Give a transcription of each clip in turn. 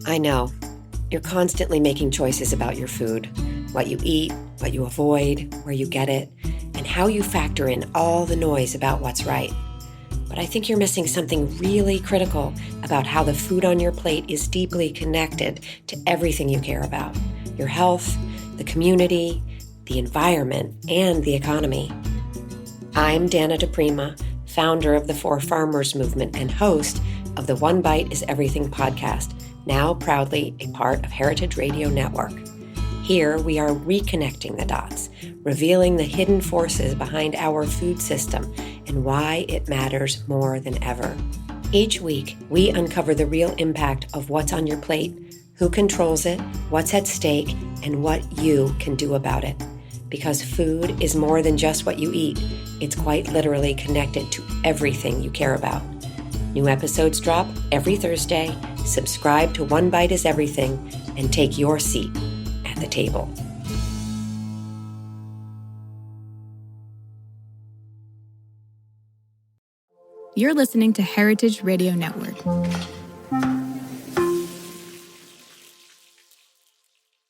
I know. You're constantly making choices about your food, what you eat, what you avoid, where you get it, and how you factor in all the noise about what's right. But I think you're missing something really critical about how the food on your plate is deeply connected to everything you care about: your health, the community, the environment, and the economy. I'm Dana DePrima, founder of the For Farmers movement and host of the One Bite is Everything podcast, now proudly a part of Heritage Radio Network. Here we are reconnecting the dots, revealing the hidden forces behind our food system and why it matters more than ever. Each week, we uncover the real impact of what's on your plate, who controls it, what's at stake, and what you can do about it. Because food is more than just what you eat. It's quite literally connected to everything you care about. New episodes drop every Thursday. Subscribe to One Bite is Everything and take your seat at the table. You're listening to Heritage Radio Network.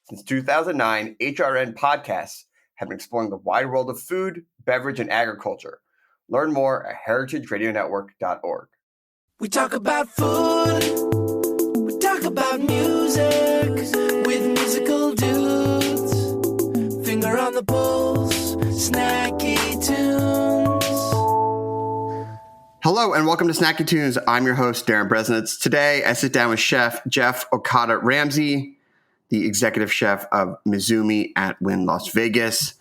Since 2009, HRN podcasts have been exploring the wide world of food, beverage, and agriculture. Learn more at heritageradionetwork.org. We talk about food, we talk about music, with musical dudes, finger on the pulse, snacky tunes. Hello and welcome to Snacky Tunes. I'm your host, Darren Bresnitz. Today, I sit down with Chef Jeff Okada Ramsey, the executive chef of Mizumi at Wynn Las Vegas.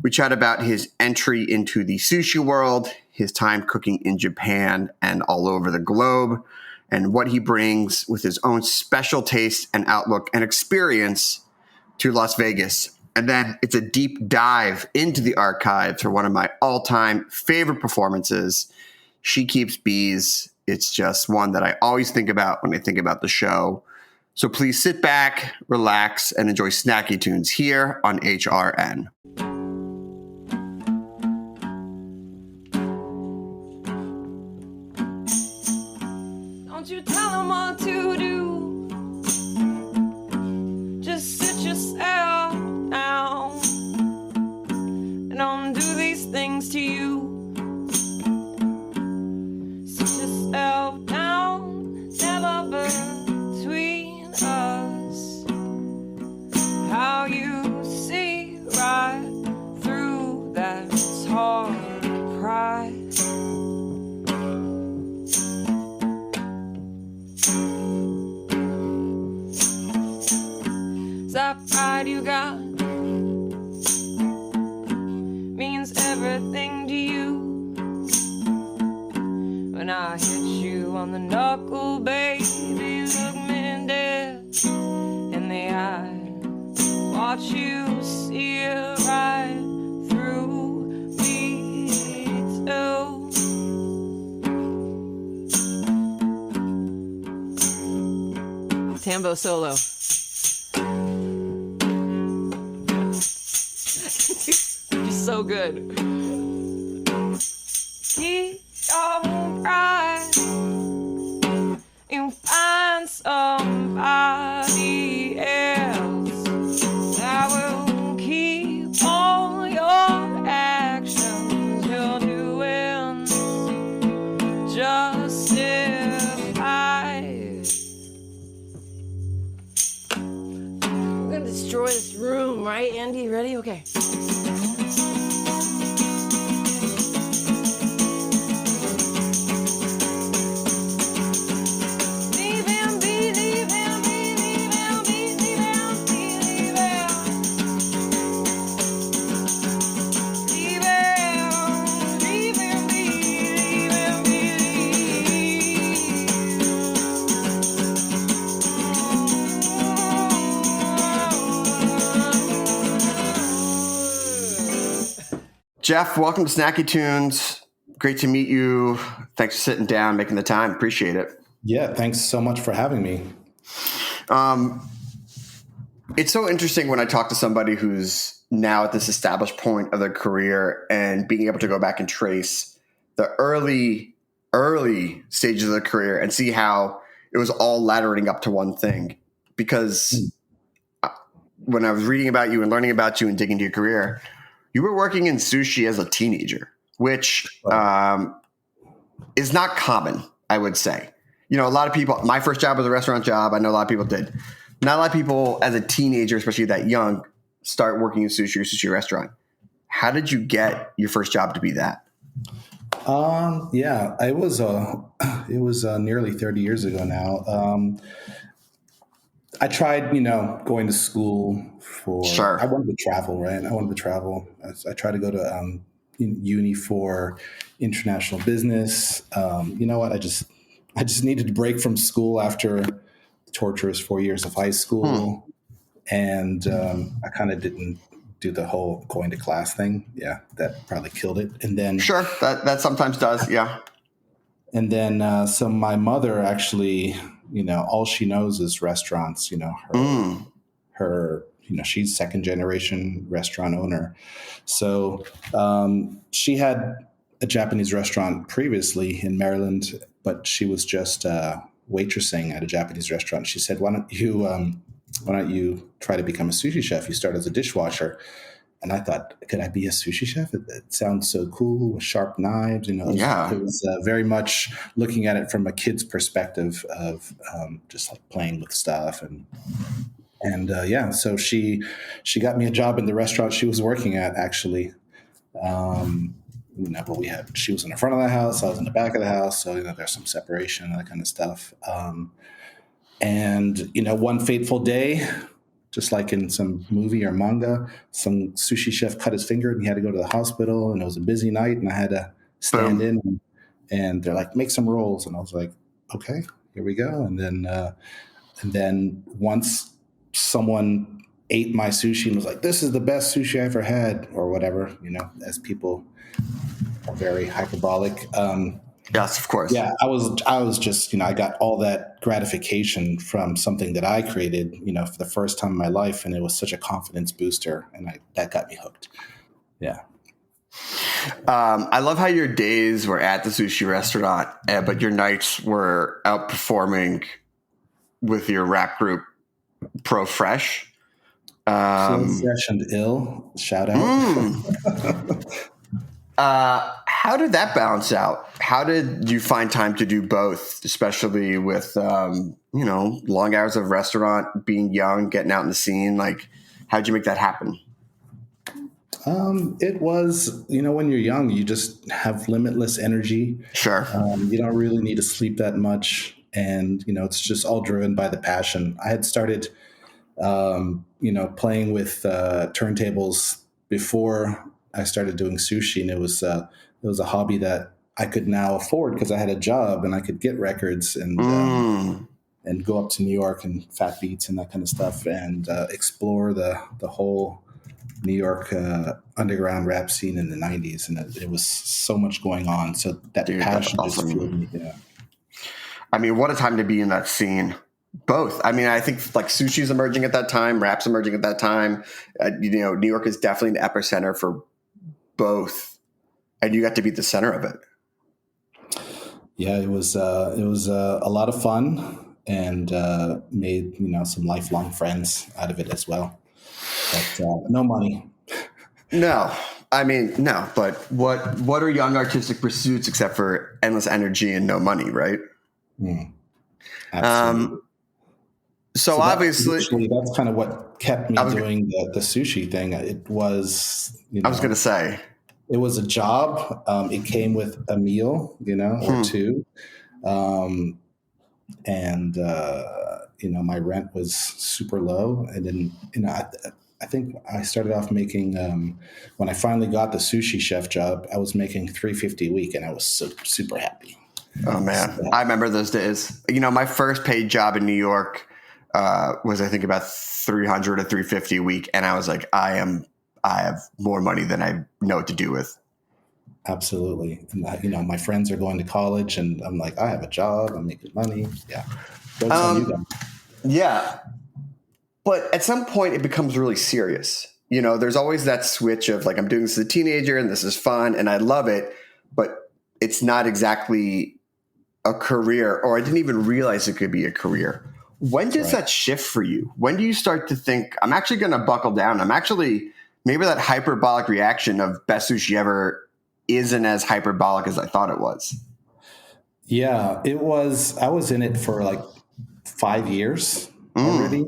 We chat about his entry into the sushi world, his time cooking in Japan and all over the globe, and what he brings with his own special taste and outlook and experience to Las Vegas. And then it's a deep dive into the archives for one of my all-time favorite performances, She Keeps Bees. It's just one that I always think about when I think about the show. So please sit back, relax, and enjoy Snacky Tunes here on HRN. Don't you tell them what to do. Just sit yourself down and don't do these things to you. Sit yourself down, never between us. How you see right through that, it's hard to pry. That pride you got means everything to you. When I hit you on the knuckle, baby, look me dead in the eye. Watch you see it right through me too. Tambo solo. So good. Keep your pride. You find somebody else that will keep all your actions you're doing justified. We're gonna destroy this room, right, Andy? Ready? Okay. Jeff, welcome to Snacky Tunes. Great to meet you. Thanks for sitting down, making the time. Appreciate it. Yeah, thanks so much for having me. It's so interesting when I talk to somebody who's now at this established point of their career and being able to go back and trace the early stages of their career and see how it was all laddering up to one thing. because when I was reading about you and learning about you and digging into your career, you were working in sushi as a teenager, which is not common, I would say. A lot of people, my first job was a restaurant job. I know a lot of people did. Not a lot of people as a teenager, especially that young, start working in sushi restaurant. How did you get your first job to be that? Yeah, it was nearly 30 years ago now. I tried, going to school for. Sure. I wanted to travel, right? I wanted to travel. I tried to go to uni for international business. You know what? I just needed to break from school after the torturous 4 years of high school, and I kind of didn't do the whole going to class thing. Yeah, that probably killed it. And then sure, that sometimes does. Yeah. And then so my mother actually, all she knows is restaurants. Her she's second generation restaurant owner. So she had a Japanese restaurant previously in Maryland, but she was just waitressing at a Japanese restaurant. She said, why don't you try to become a sushi chef? You start as a dishwasher. And I thought, could I be a sushi chef? It sounds so cool with sharp knives. It was very much looking at it from a kid's perspective of just like playing with stuff. So she got me a job in the restaurant she was working at, actually. But she was in the front of the house, I was in the back of the house. So, there's some separation and that kind of stuff. One fateful day, just like in some movie or manga, some sushi chef cut his finger and he had to go to the hospital, and it was a busy night and I had to stand in, and they're like, make some rolls. And I was like, okay, here we go. And then once someone ate my sushi and was like, this is the best sushi I ever had, or whatever, as people are very hyperbolic. Yes, of course. Yeah, I was just, I got all that gratification from something that I created, for the first time in my life. And it was such a confidence booster. And that got me hooked. Yeah. I love how your days were at the sushi restaurant, but your nights were outperforming with your rap group, Pro Fresh. So Fresh and Ill, shout out. How did that balance out? How did you find time to do both, especially with, long hours of restaurant, being young, getting out in the scene? Like, how'd you make that happen? It was, when you're young, you just have limitless energy. Sure. You don't really need to sleep that much. And, it's just all driven by the passion. I had started, playing with turntables before I started doing sushi, and it was a hobby that I could now afford because I had a job and I could get records and go up to New York and Fat Beats and that kind of stuff and explore the whole New York underground rap scene in the 90s. And it was so much going on. So that passion just fueled me. Yeah. I mean, what a time to be in that scene. Both. I mean, I think like sushi's emerging at that time, rap's emerging at that time. New York is definitely the epicenter for both, and you got to be the center of it. Yeah, it was a lot of fun, and made some lifelong friends out of it as well. But no money. No, I mean no. But what are young artistic pursuits except for endless energy and no money, right? Absolutely. So obviously, that's kind of what kept me doing the sushi thing. It was, I was going to say, it was a job. It came with a meal, or two. My rent was super low. And then, I think I started off making, when I finally got the sushi chef job, I was making $350 a week, and I was super happy. Oh man, I remember those days. My first paid job in New York was I think about $300 to $350 a week, and I was like, I have more money than I know what to do with. Absolutely, and my friends are going to college, and I'm like, I have a job, I'm making money. Yeah, yeah, but at some point it becomes really serious. There's always that switch of like, I'm doing this as a teenager, and this is fun, and I love it, but it's not exactly a career, or I didn't even realize it could be a career. When does that shift for you? When do you start to think, I'm actually going to buckle down? Maybe that hyperbolic reaction of best sushi ever isn't as hyperbolic as I thought it was. Yeah, it was. I was in it for like 5 years already.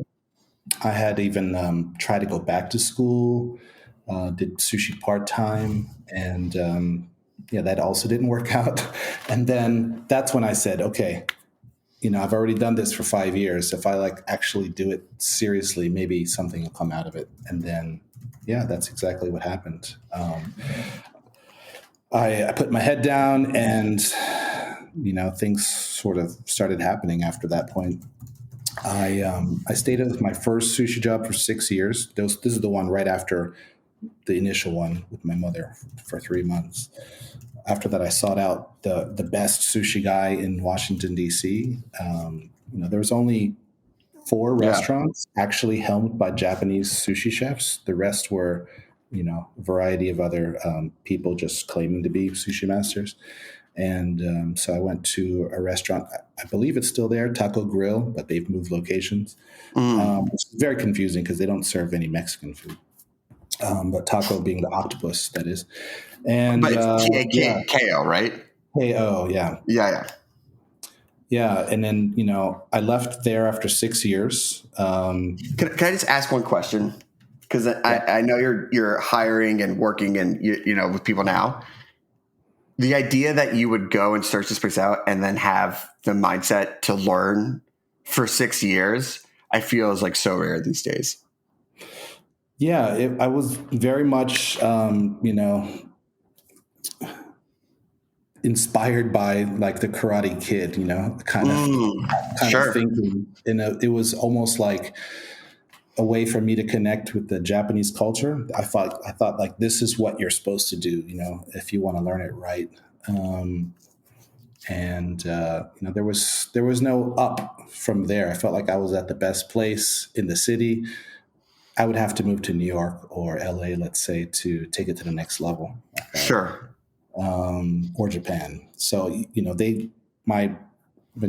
I had even tried to go back to school, did sushi part-time, and that also didn't work out. And then that's when I said, okay, I've already done this for 5 years. If I actually do it seriously, maybe something will come out of it. And then, that's exactly what happened. I put my head down, and things sort of started happening after that point. I stayed at my first sushi job for 6 years. This is the one right after the initial one with my mother for 3 months. After that, I sought out the best sushi guy in Washington, D.C. There was only 4 restaurants actually helmed by Japanese sushi chefs. The rest were, a variety of other people just claiming to be sushi masters. And so I went to a restaurant. I believe it's still there, Taco Grill, but they've moved locations. It's very confusing because they don't serve any Mexican food. But taco being the octopus, that is. And but it's K-O, right? K-O, yeah. Yeah. Yeah, and then, I left there after 6 years. Can I just ask one question? Because I know you're hiring and working and with people now. The idea that you would go and search this place out and then have the mindset to learn for 6 years, I feel is so rare these days. Yeah, I was very much, inspired by the Karate Kid, kind of thinking. And it was almost like a way for me to connect with the Japanese culture. I thought this is what you're supposed to do, if you want to learn it right. There was no up from there. I felt like I was at the best place in the city. I would have to move to New York or LA, let's say, to take it to the next level. Sure. Or Japan. So, my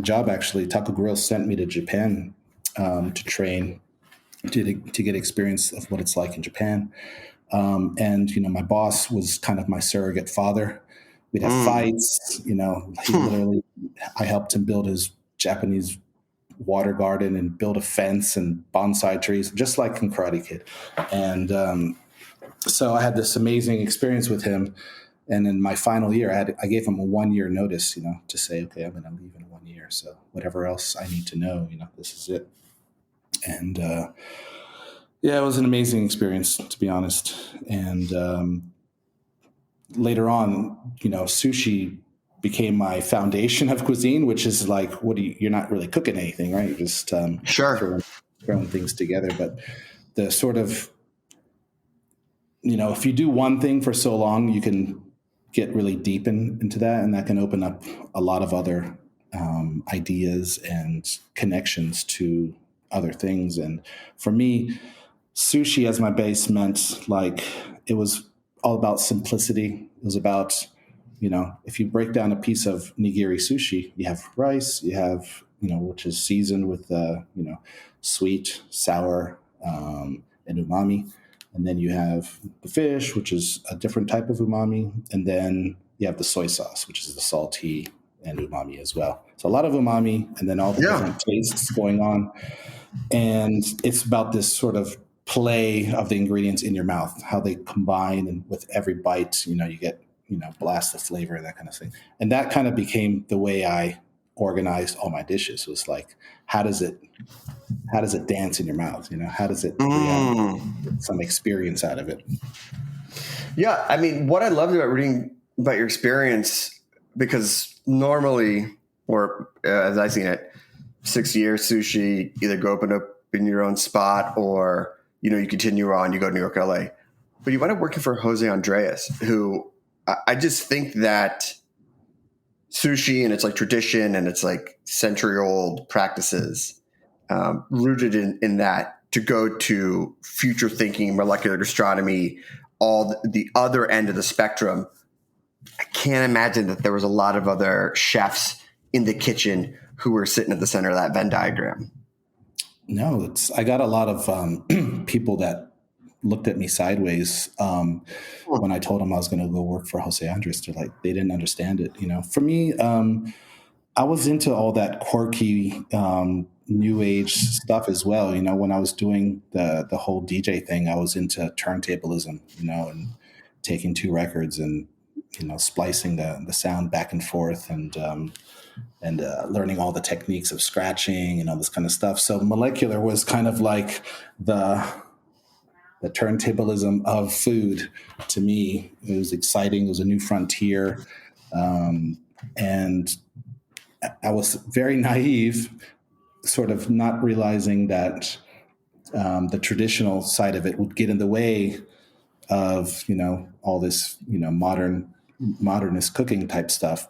job actually, Taco Grill sent me to Japan to train, to get experience of what it's like in Japan. My boss was kind of my surrogate father. We'd have fights, he literally, I helped him build his Japanese water garden and build a fence and bonsai trees, just like in Karate Kid. And so I had this amazing experience with him. And in my final year, I gave him a 1 year notice, to say, okay, I'm going to leave in 1 year. So whatever else I need to know, this is it. And it was an amazing experience, to be honest. And later on, sushi became my foundation of cuisine, which is you're not really cooking anything, right? You're just throwing things together. But the sort of, if you do one thing for so long, you can get really deep into that, and that can open up a lot of other ideas and connections to other things. And for me, sushi as my base meant it was all about simplicity. It was about, if you break down a piece of nigiri sushi, you have rice, you have, which is seasoned with, sweet, sour, and umami. And then you have the fish, which is a different type of umami. And then you have the soy sauce, which is the salty and umami as well. So a lot of umami and then all the different tastes going on. And it's about this sort of play of the ingredients in your mouth, how they combine, and with every bite, you get, blast of flavor, that kind of thing. And that kind of became the way I organized all my dishes. It was how does it dance in your mouth? How does it get some experience out of it? Yeah. I mean, what I loved about reading about your experience, because normally, or as I've seen it, 6 years sushi, either go open up in your own spot or, you continue on, you go to New York, LA. But you wind up working for Jose Andres, who I just think that sushi and it's tradition and it's century old practices rooted in that, to go to future thinking, molecular gastronomy, all the other end of the spectrum. I can't imagine that there was a lot of other chefs in the kitchen who were sitting at the center of that Venn diagram. No, I got a lot of people that looked at me sideways when I told them I was going to go work for Jose Andres. They didn't understand it. For me, I was into all that quirky new age stuff as well. When I was doing the whole DJ thing, I was into turntablism, and taking two records and splicing the sound back and forth and learning all the techniques of scratching and all this kind of stuff. So molecular was kind of like the turntablism of food to me. It was exciting. It was a new frontier. And I was very naive, sort of not realizing that the traditional side of it would get in the way of, all this, modernist cooking type stuff.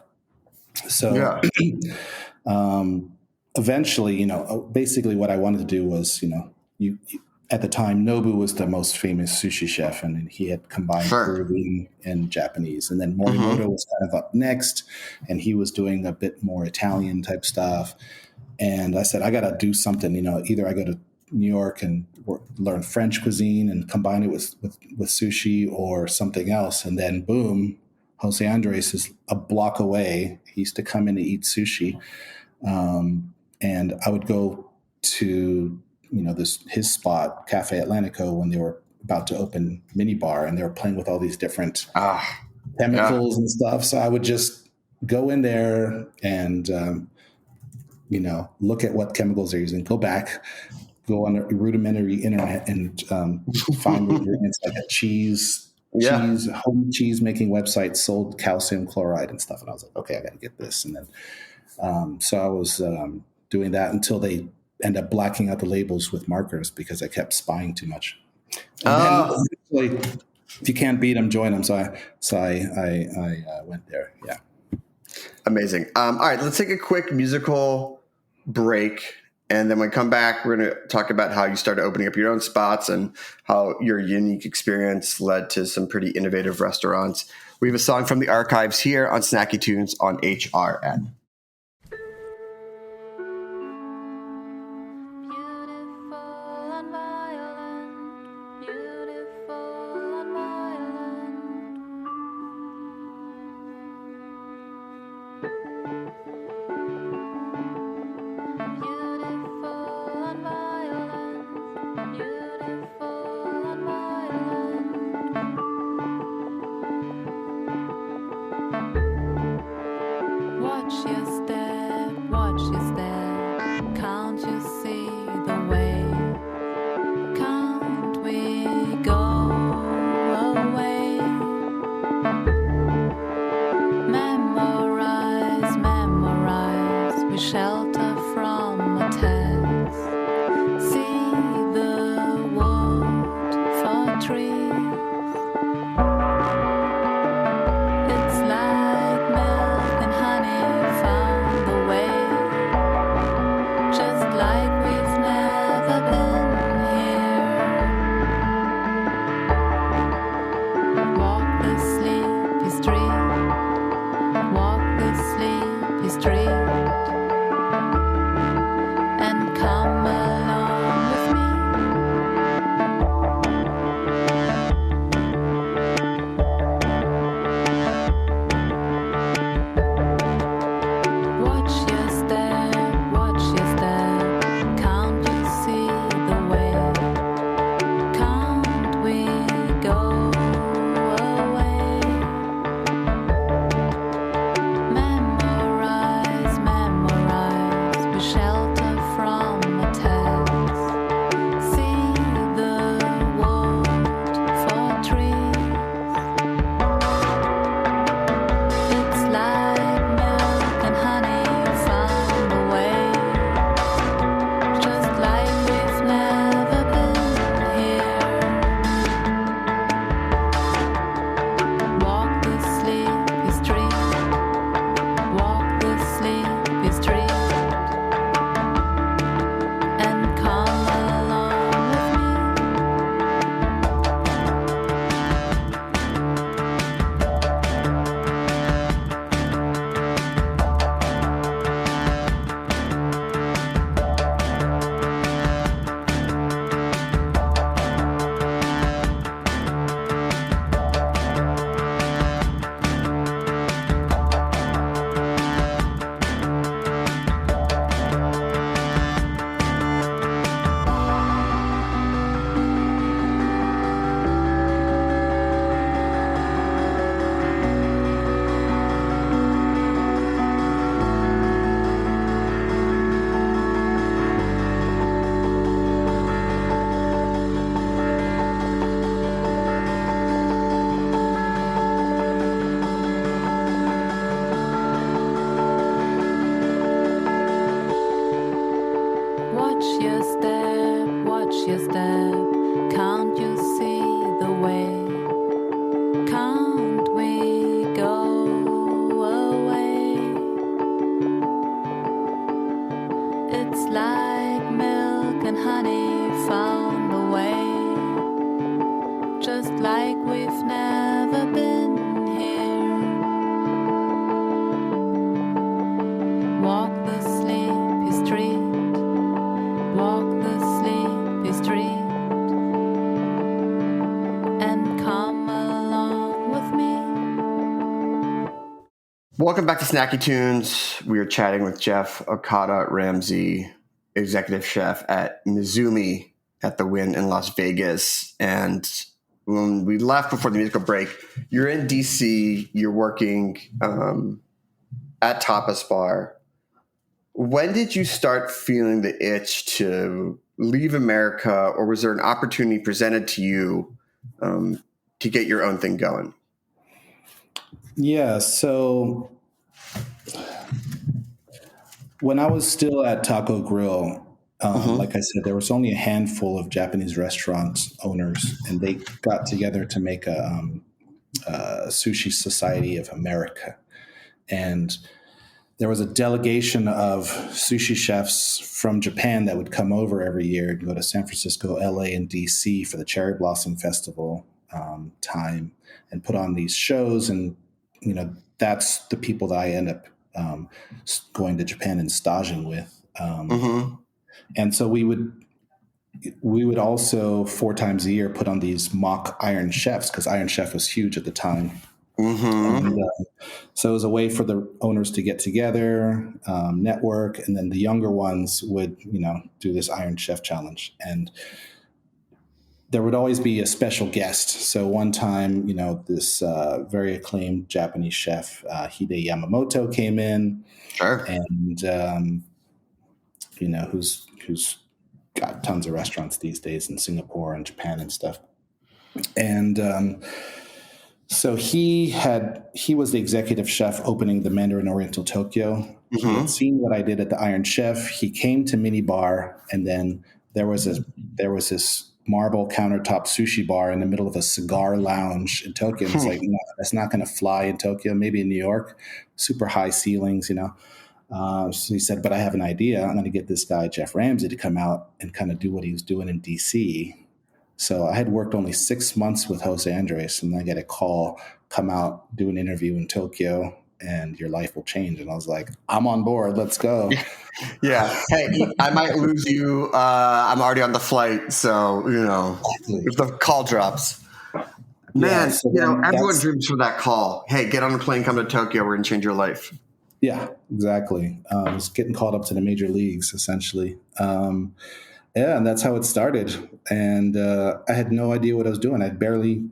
So eventually, basically what I wanted to do was, at the time, Nobu was the most famous sushi chef, and he had combined Peruvian and Japanese. And then Morimoto was kind of up next, and he was doing a bit more Italian type stuff. And I said, I got to do something, either I go to New York and learn French cuisine and combine it with sushi or something else. And then boom, Jose Andres is a block away. He used to come in to eat sushi. And I would go to, his spot, Cafe Atlantico, when they were about to open mini bar, and they were playing with all these different chemicals and stuff. So I would just go in there and, look at what chemicals they're using, go on a rudimentary internet and find ingredients like a home cheese making website sold calcium chloride and stuff. And I was like, okay, I got to get this. And then, so I was doing that until they end up blacking out the labels with markers because I kept spying too much. And then if you can't beat them, join them. So I went there. Yeah. Amazing. All right, let's take a quick musical break. And then when we come back, we're going to talk about how you started opening up your own spots and how your unique experience led to some pretty innovative restaurants. We have a song from the archives here on Snacky Tunes on HRN. It's like milk and honey found a way, just like we've never been here. Walk the sleepy street, walk the sleepy street, and come along with me. Welcome back to Snacky Tunes. We are chatting with Jeff Okada Ramsey, executive chef at Mizumi at the Wynn in Las Vegas. And when we left before the musical break, you're in DC, you're working at Tapas Bar. When did you start feeling the itch to leave America, or was there an opportunity presented to you to get your own thing going? Yeah, so when I was still at Taco Grill, like I said, there was only a handful of Japanese restaurant owners, and they got together to make a Sushi Society of America. And there was a delegation of sushi chefs from Japan that would come over every year and go to San Francisco, LA, and DC for the Cherry Blossom Festival time and put on these shows. And, that's the people that I end up going to Japan and staging with. And so we would also 4 times a year put on these mock Iron Chefs, because Iron Chef was huge at the time. And, so it was a way for the owners to get together, network, and then the younger ones would, do this Iron Chef challenge. And there would always be a special guest. So one time, this very acclaimed Japanese chef, Hide Yamamoto, came in. Sure. And, who's got tons of restaurants these days in Singapore and Japan and stuff. And so he was the executive chef opening the Mandarin Oriental Tokyo. He had seen what I did at the Iron Chef. He came to Mini Bar, and then there was this marble countertop sushi bar in the middle of a cigar lounge in Tokyo. And it's like, no, that's not going to fly in Tokyo. Maybe in New York, super high ceilings, So he said, but I have an idea. I'm going to get this guy, Jeff Ramsey, to come out and kind of do what he was doing in DC. So I had worked only 6 months with Jose Andres, and I get a call, come out, do an interview in Tokyo, and your life will change. And I was like, I'm on board. Let's go. Yeah. Hey, I might lose you. I'm already on the flight. So, if the call drops. Man, so everyone dreams for that call. Hey, get on a plane, come to Tokyo. We're going to change your life. Yeah, exactly. It's getting called up to the major leagues, essentially. And that's how it started. And I had no idea what I was doing. I'd barely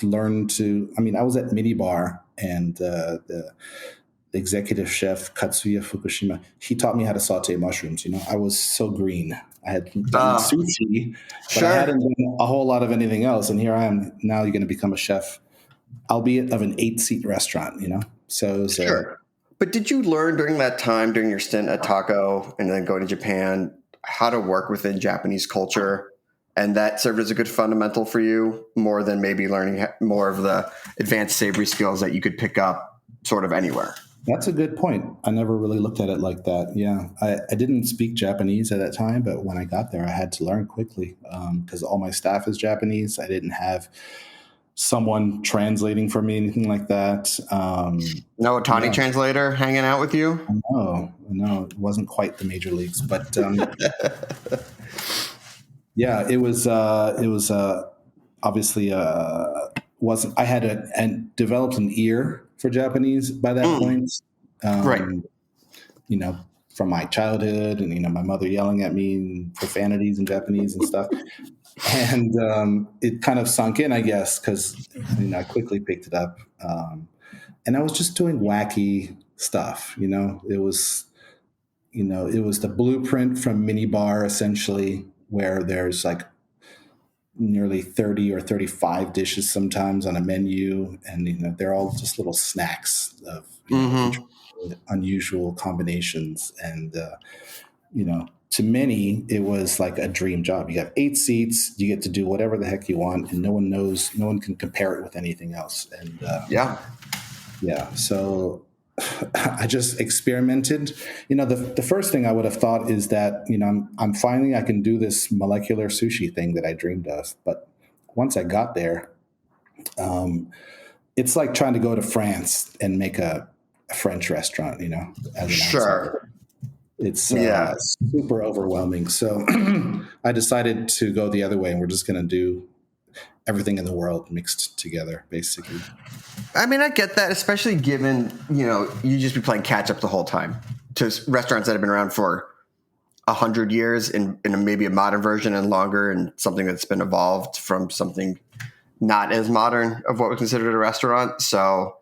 learned I was at Mini Bar, and the executive chef, Katsuya Fukushima, he taught me how to saute mushrooms. I was so green. I had done sushi, but I hadn't done a whole lot of anything else. And here I am. Now you're going to become a chef, albeit of an 8-seat restaurant, So sure. But did you learn during that time, during your stint at Taco and then going to Japan, how to work within Japanese culture? And that served as a good fundamental for you, more than maybe learning more of the advanced savory skills that you could pick up sort of anywhere? That's a good point. I never really looked at it like that. Yeah. I didn't speak Japanese at that time, but when I got there, I had to learn quickly because all my staff is Japanese. I didn't have someone translating for me, anything like that. No Otani translator hanging out with you? No, it wasn't quite the major leagues, but yeah, it was obviously wasn't. I had developed an ear for Japanese by that point, right? From my childhood, and my mother yelling at me and profanities in Japanese and stuff. And it kind of sunk in, I guess, because I quickly picked it up, and I was just doing wacky stuff. It was the blueprint from Mini Bar, essentially, where there's like nearly 30 or 35 dishes sometimes on a menu, and they're all just little snacks of unusual combinations, and to many, it was like a dream job. You have 8 seats, you get to do whatever the heck you want, and no one can compare it with anything else. And yeah. So I just experimented. The first thing I would have thought is that, I'm finding I can do this molecular sushi thing that I dreamed of. But once I got there, it's like trying to go to France and make a French restaurant, as an Sure. outsider. It's Yeah. super overwhelming. So I decided to go the other way, and we're just going to do everything in the world mixed together, basically. I mean, I get that, especially given, you just be playing catch up the whole time to restaurants that have been around for 100 years in maybe a modern version and longer, and something that's been evolved from something not as modern of what was considered a restaurant. So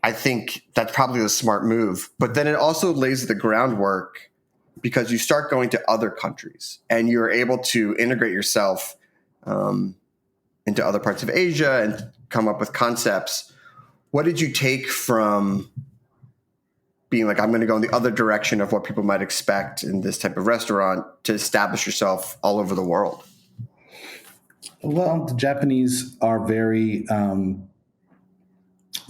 I think that's probably the smart move. But then it also lays the groundwork because you start going to other countries and you're able to integrate yourself into other parts of Asia and come up with concepts. What did you take from being like, I'm going to go in the other direction of what people might expect in this type of restaurant to establish yourself all over the world? Well, the Japanese are very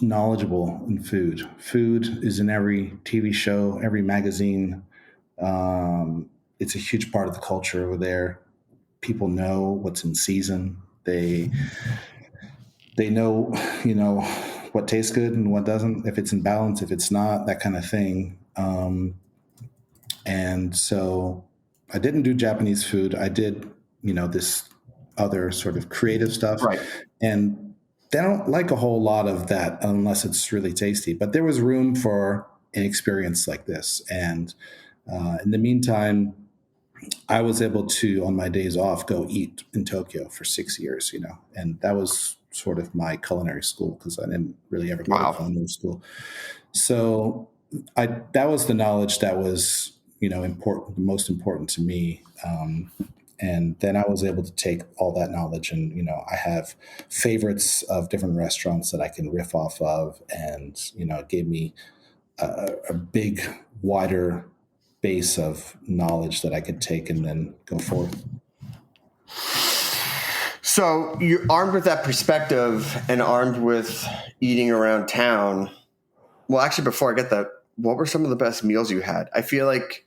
knowledgeable in food. Food is in every TV show, every magazine. It's a huge part of the culture over there. People know what's in season. They know, what tastes good and what doesn't, if it's in balance, if it's not, that kind of thing. And so I didn't do Japanese food. I did, this other sort of creative stuff. Right. And they don't like a whole lot of that unless it's really tasty. But there was room for an experience like this. And in the meantime, I was able to, on my days off, go eat in Tokyo for 6 years, and that was sort of my culinary school because I didn't really ever go to culinary school. So that was the knowledge that was, important, most important to me. And then I was able to take all that knowledge and, I have favorites of different restaurants that I can riff off of. And, it gave me a big, wider base of knowledge that I could take and then go forth. So you're armed with that perspective and armed with eating around town. Well, actually, before I get that, what were some of the best meals you had? I feel like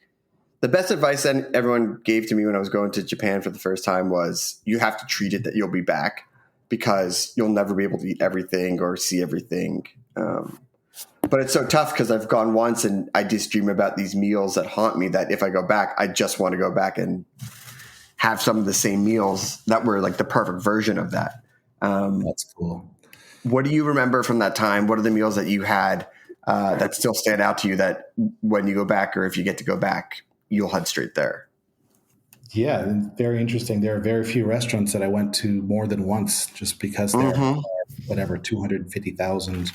the best advice that everyone gave to me when I was going to Japan for the first time was you have to treat it that you'll be back because you'll never be able to eat everything or see everything. But it's so tough because I've gone once and I just dream about these meals that haunt me that if I go back, I just want to go back and have some of the same meals that were like the perfect version of that. That's cool. What do you remember from that time? What are the meals that you had that still stand out to you that when you go back or if you get to go back, you'll head straight there? Yeah, very interesting. There are very few restaurants that I went to more than once just because there are, whatever, 250,000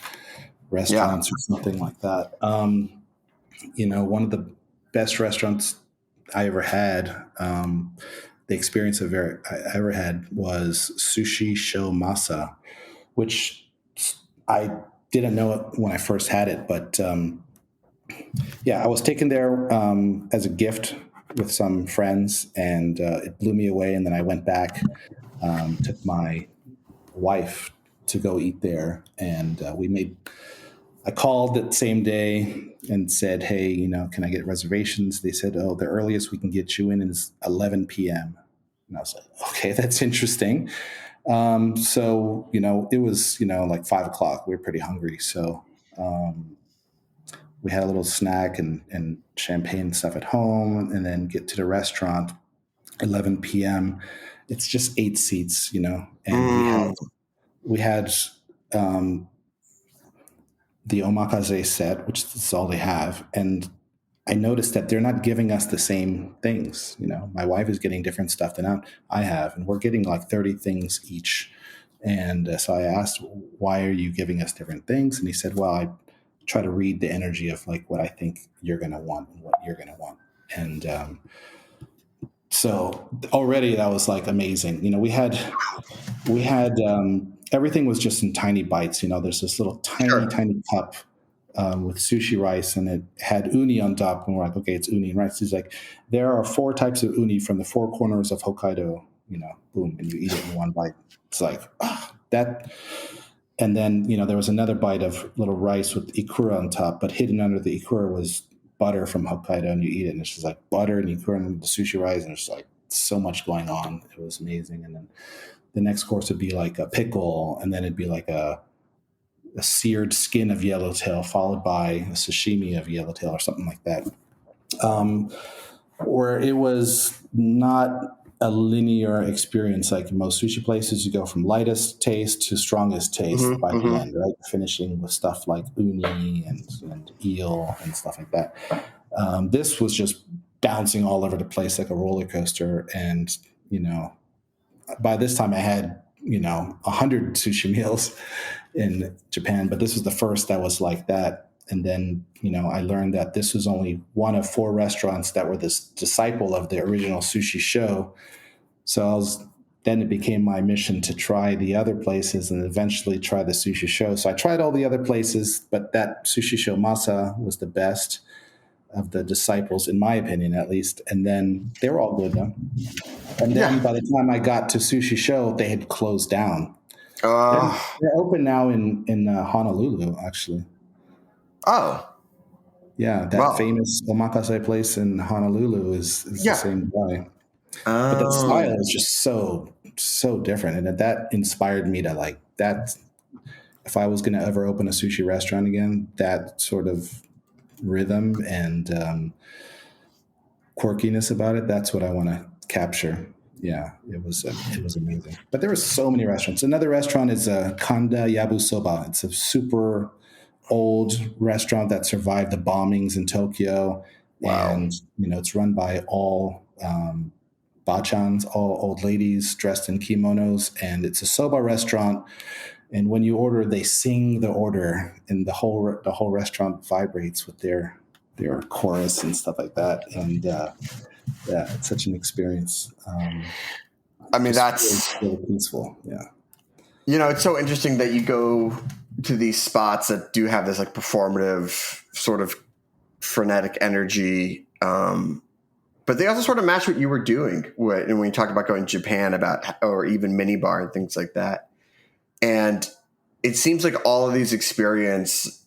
restaurants or something like that. One of the best restaurants I ever had, the experience I ever had was Sushi Sho Masa, which I didn't know it when I first had it, but I was taken there as a gift with some friends, and it blew me away. And then I went back, took my wife to go eat there, and I called that same day and said, hey, can I get reservations? They said, oh, the earliest we can get you in is 11 p.m. And I was like, okay, that's interesting. So, it was, like 5 o'clock. We were pretty hungry. So we had a little snack and champagne and stuff at home, and then get to the restaurant, 11 p.m. It's just 8 seats, and we had the omakase set, which is all they have. And I noticed that they're not giving us the same things. My wife is getting different stuff than I have, and we're getting like 30 things each. And so I asked, why are you giving us different things? And he said, well, I try to read the energy of like what I think you're going to want and what you're going to want. And so already that was like amazing. We had everything was just in tiny bites. There's this little tiny cup with sushi rice, and it had uni on top. And we're like, okay, it's uni and rice. He's like, there are 4 types of uni from the 4 corners of Hokkaido. Boom, and you eat it in one bite. It's like that. And then, there was another bite of little rice with ikura on top, but hidden under the ikura was butter from Hokkaido, and you eat it, and it's just like butter and ikura and the sushi rice, and it's like so much going on. It was amazing. And then the next course would be like a pickle, and then it'd be like a seared skin of yellowtail, followed by a sashimi of yellowtail or something like that. Where it was not a linear experience like most sushi places. You go from lightest taste to strongest taste by the end, right? Finishing with stuff like uni and eel and stuff like that. This was just bouncing all over the place like a roller coaster. And, by this time I had, 100 sushi meals in Japan, but this was the first that was like that. And then, I learned that this was only one of 4 restaurants that were this disciple of the original sushi show. So then it became my mission to try the other places and eventually try the sushi show. So I tried all the other places, but that sushi show Masa was the best of the disciples, in my opinion, at least. And then they were all good though. And then by the time I got to sushi show, they had closed down. They're open now in Honolulu, actually. Oh, yeah, that famous omakase place in Honolulu is the same guy. But the style is just so different, and that inspired me to like that. If I was going to ever open a sushi restaurant again, that sort of rhythm and quirkiness about it, that's what I want to capture. Yeah, it was amazing. But there were so many restaurants. Another restaurant is Kanda Yabusoba. It's a super old restaurant that survived the bombings in Tokyo. Wow. And, it's run by all bachans, all old ladies dressed in kimonos. And it's a soba restaurant. And when you order, they sing the order, and the whole restaurant vibrates with their chorus and stuff like that. And it's such an experience. That's really peaceful. Yeah. It's so interesting that you go to these spots that do have this like performative sort of frenetic energy. But they also sort of match what you were doing when you talk about going to Japan or even minibar and things like that. And it seems like all of these experiences,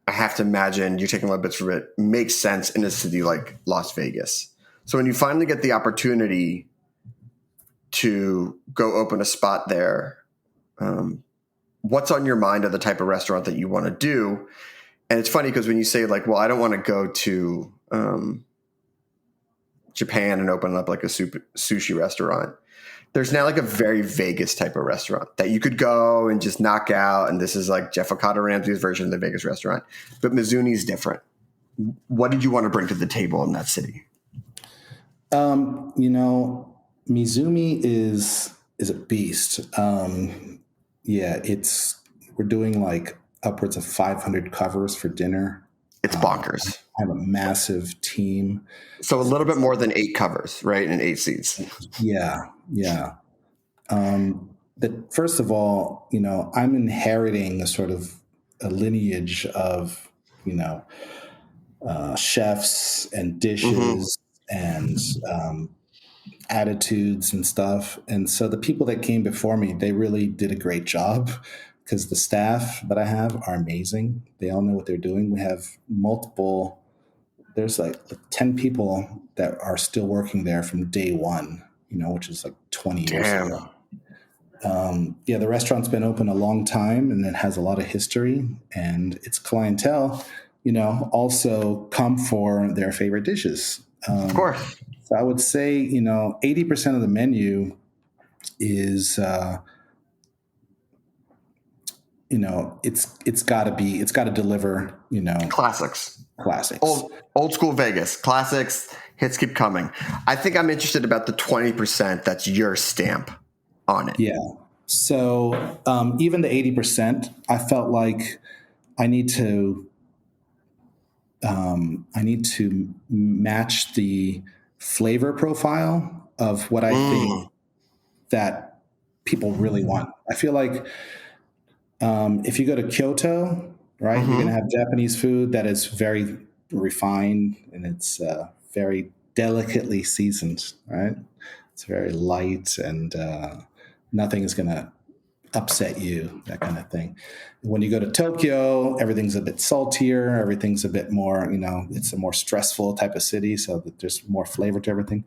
I have to imagine you're taking little bits from it, makes sense in a city like Las Vegas. So when you finally get the opportunity to go open a spot there, what's on your mind of the type of restaurant that you want to do? And it's funny because when you say like, well, I don't want to go to Japan and open up like a sushi restaurant, there's now like a very Vegas type of restaurant that you could go and just knock out. And this is like Jeff Okada Ramsey's version of the Vegas restaurant. But Mizuni's different. What did you want to bring to the table in that city? Mizumi is a beast. We're doing like upwards of 500 covers for dinner. It's bonkers. I have a massive team. So a little bit more than 8 covers, right? And 8 seats. Yeah. First of all, I'm inheriting a sort of a lineage of, chefs and dishes and attitudes and stuff. And so the people that came before me, they really did a great job because the staff that I have are amazing. They all know what they're doing. We have there's like 10 people that are still working there from day one, which is like 20 years ago. The restaurant's been open a long time and it has a lot of history, and its clientele, also come for their favorite dishes. Of course. So I would say, 80% of the menu is, it's got to deliver, classics. Classics. Old school Vegas classics. Hits keep coming. I think I'm interested about the 20% that's your stamp on it. Yeah. So even the 80%, I felt like I need to match the flavor profile of what I think that people really want. I feel like if you go to Kyoto, right, you're going to have Japanese food that is very refined and it's very delicately seasoned, right? It's very light and nothing is going to upset you, that kind of thing. When you go to Tokyo, everything's a bit saltier, everything's a bit more, it's a more stressful type of city, so that there's more flavor to everything.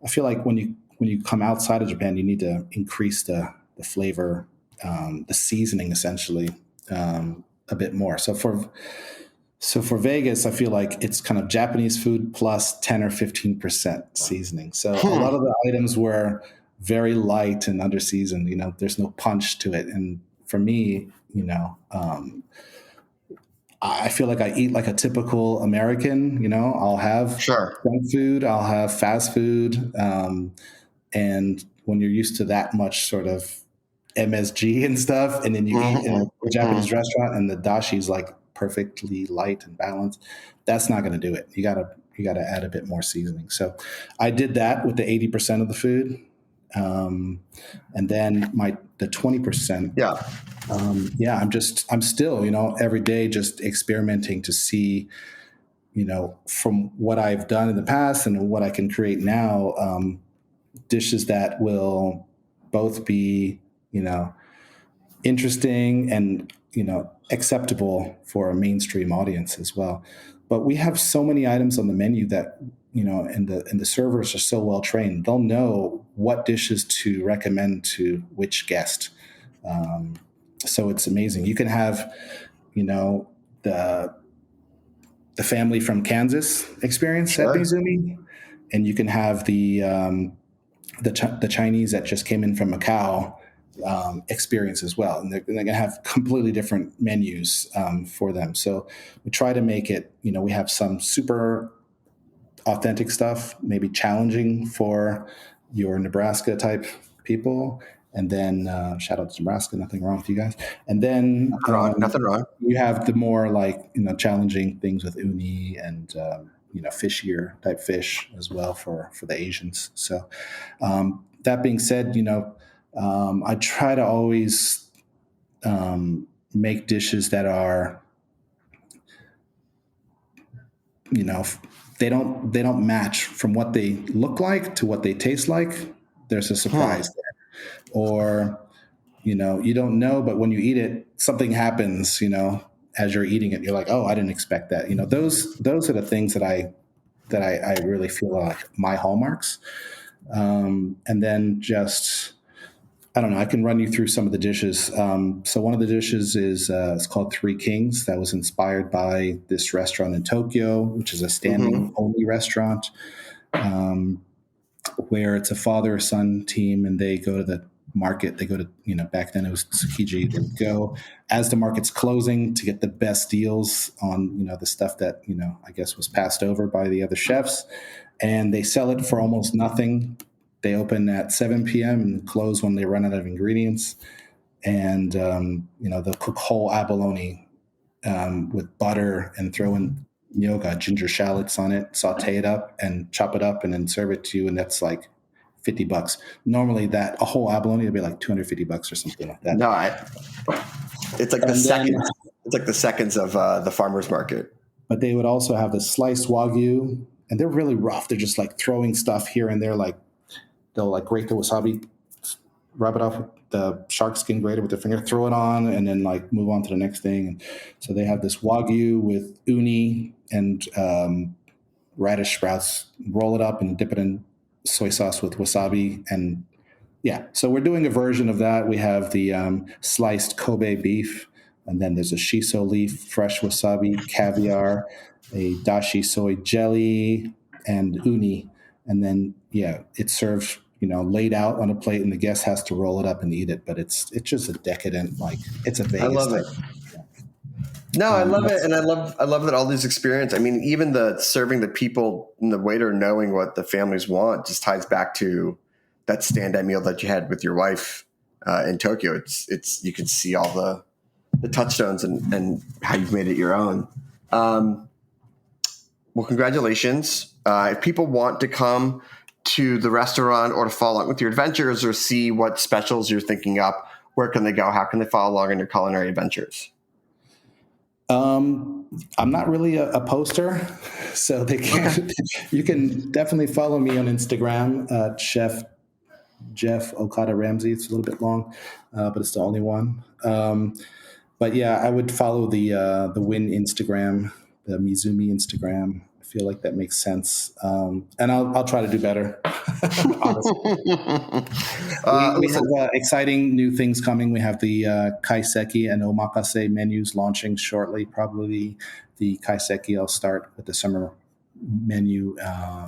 I feel like when you come outside of Japan, you need to increase the flavor, the seasoning essentially, a bit more. So for Vegas, I feel like it's kind of Japanese food plus 10 or 15% seasoning. So a lot of the items were very light and under seasoned. There's no punch to it. And for me, I feel like I eat like a typical American. I'll have junk food, I'll have fast food, and when you're used to that much sort of MSG and stuff, and then you eat in a Japanese restaurant and the dashi is like perfectly light and balanced, that's not going to do it. You gotta add a bit more seasoning. So I did that with the 80% of the food, and then the 20%. I'm still every day just experimenting to see from what I've done in the past and what I can create now, dishes that will both be interesting and acceptable for a mainstream audience as well. But we have so many items on the menu that and the servers are so well trained, they'll know what dishes to recommend to which guest. So it's amazing. You can have the family from Kansas experience at Mizumi, and you can have the Chinese that just came in from Macau experience as well, and they're going to have completely different menus for them. So we try to make it, we have some super authentic stuff, maybe challenging for your Nebraska type people, and then shout out to Nebraska, nothing wrong with you guys. And then nothing wrong. You have the more challenging things with uni and fishier type fish as well for the Asians. So that being said, I try to always make dishes that are, they don't match from what they look like to what they taste like. There's a surprise there, or you don't know, but when you eat it, something happens. As you're eating it, you're like, oh, I didn't expect that. Those are the things that I really feel like my hallmarks. And then just, I don't know, I can run you through some of the dishes. So one of the dishes is it's called Three Kings. That was inspired by this restaurant in Tokyo, which is a standing only restaurant, where it's a father-son team, and they go to the market. They go to, back then it was Tsukiji. They would go as the market's closing to get the best deals on, the stuff that, I guess was passed over by the other chefs. And they sell it for almost nothing. They open at 7 p.m. and close when they run out of ingredients. And, they'll cook whole abalone with butter and throw in miyoga, ginger shallots on it, saute it up and chop it up and then serve it to you. And that's like $50. Normally a whole abalone would be like $250 or something like that. No, it's like seconds. It's like the seconds of the farmer's market. But they would also have the sliced wagyu, and they're really rough. They're just like throwing stuff here and there. Like they'll like grate the wasabi, rub it off with the shark skin grater with their finger, throw it on, and then like move on to the next thing. And so they have this wagyu with uni and radish sprouts, roll it up and dip it in soy sauce with wasabi. And yeah, so we're doing a version of that. We have the sliced Kobe beef, and then there's a shiso leaf, fresh wasabi, caviar, a dashi soy jelly, and uni. And then, it's served, laid out on a plate, and the guest has to roll it up and eat it. But it's just a decadent, it's a Vegas. I love it. No, I love it, and I love that all these experience. I mean, even the serving the people and the waiter knowing what the families want just ties back to that standout meal that you had with your wife in Tokyo. It's you can see all the touchstones and how you've made it your own. Well, congratulations. If people want to come to the restaurant or to follow up with your adventures or see what specials you're thinking up, where can they go? How can they follow along in your culinary adventures? I'm not really a poster, so they can. You can definitely follow me on Instagram, Chef Jeff Okada Ramsey. It's a little bit long, but it's the only one. But yeah, I would follow the Win Instagram, the Mizumi Instagram. I feel like that makes sense, and I'll try to do better. Honestly, we have exciting new things coming. We have the kaiseki and omakase menus launching shortly. Probably the kaiseki I'll start with the summer menu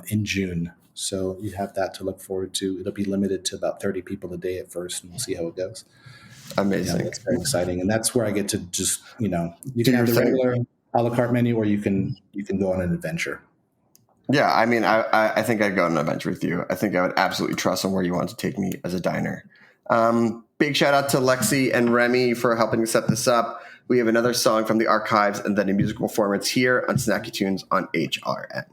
in June. So you have that to look forward to. It'll be limited to about 30 people a day at first, and we'll see how it goes. Amazing. That's very exciting. And that's where I get to just, you can have the regular a la carte menu, or you can go on an adventure. Yeah, I mean, I think I'd go on an adventure with you. I think I would absolutely trust on where you want to take me as a diner. Big shout out to Lexi and Remy for helping set this up. We have another song from the archives and then a musical performance here on Snacky Tunes on HRN.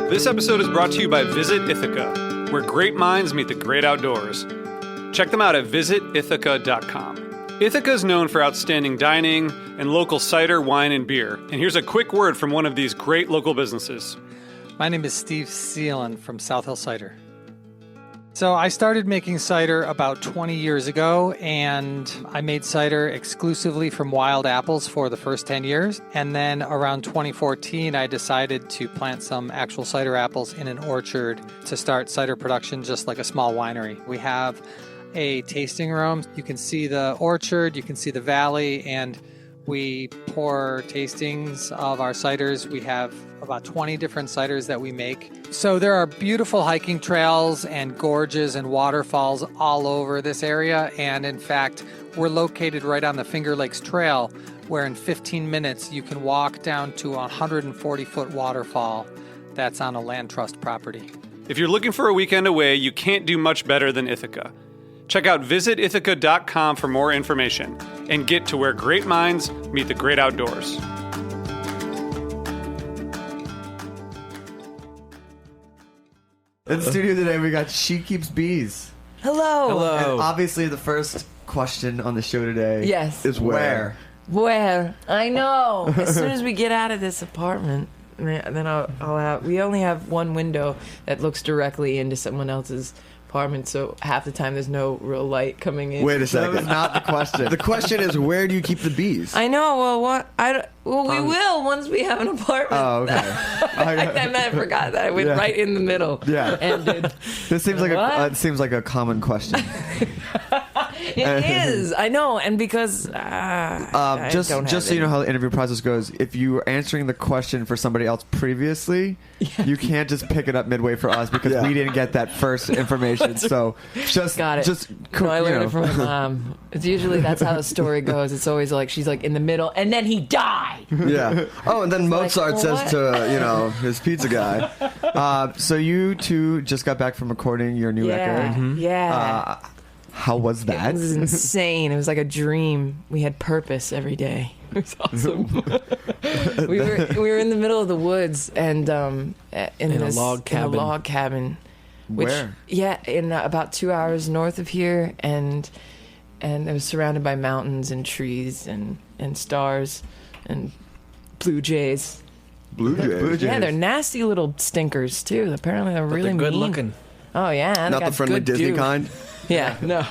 This episode is brought to you by Visit Ithaca, where great minds meet the great outdoors. Check them out at visitithaca.com. Ithaca is known for outstanding dining and local cider, wine, and beer. And here's a quick word from one of these great local businesses. My name is Steve Seelan from South Hill Cider. So I started making cider about 20 years ago, and I made cider exclusively from wild apples for the first 10 years. And then around 2014, I decided to plant some actual cider apples in an orchard to start cider production just like a small winery. We have a tasting room. You can see the orchard, you can see the valley, and we pour tastings of our ciders. We have about 20 different ciders that we make. So there are beautiful hiking trails and gorges and waterfalls all over this area. And in fact, we're located right on the Finger Lakes Trail, where in 15 minutes you can walk down to a 140-foot waterfall that's on a land trust property. If you're looking for a weekend away, you can't do much better than Ithaca. Check out visitithaca.com for more information and get to where great minds meet the great outdoors. In the studio today, we got She Keeps Bees. Hello. And obviously, the first question on the show today is where? Where? I know. As soon as we get out of this apartment, then I'll have. We only have one window that looks directly into someone else's apartment, so half the time there's no real light coming in. Wait a second. That was not the question. The question is, where do you keep the bees? I know. Well, what? We will once we have an apartment. Oh, okay. I forgot that. I went right in the middle. Yeah. And this seems like a common question. It is. I know, and because just so you know how the interview process goes, if you were answering the question for somebody else previously, you can't just pick it up midway for us because we didn't get that first information. So just got it. Just no, I learned it from my mom. It's usually that's how the story goes. It's always like she's like in the middle, and then he died. Yeah. Oh, and then Mozart like, says to his pizza guy. So you two just got back from recording your new record. Mm-hmm. Yeah. How was that? It was insane. It was like a dream. We had purpose every day. It was awesome. we were in the middle of the woods and in a log cabin. Which, where? Yeah, in about 2 hours north of here, and it was surrounded by mountains and trees and stars and blue jays. Blue jays. Yeah, they're nasty little stinkers too. Apparently, they're really good mean. looking. Oh yeah, and Not the friendly Disney kind. Yeah, no,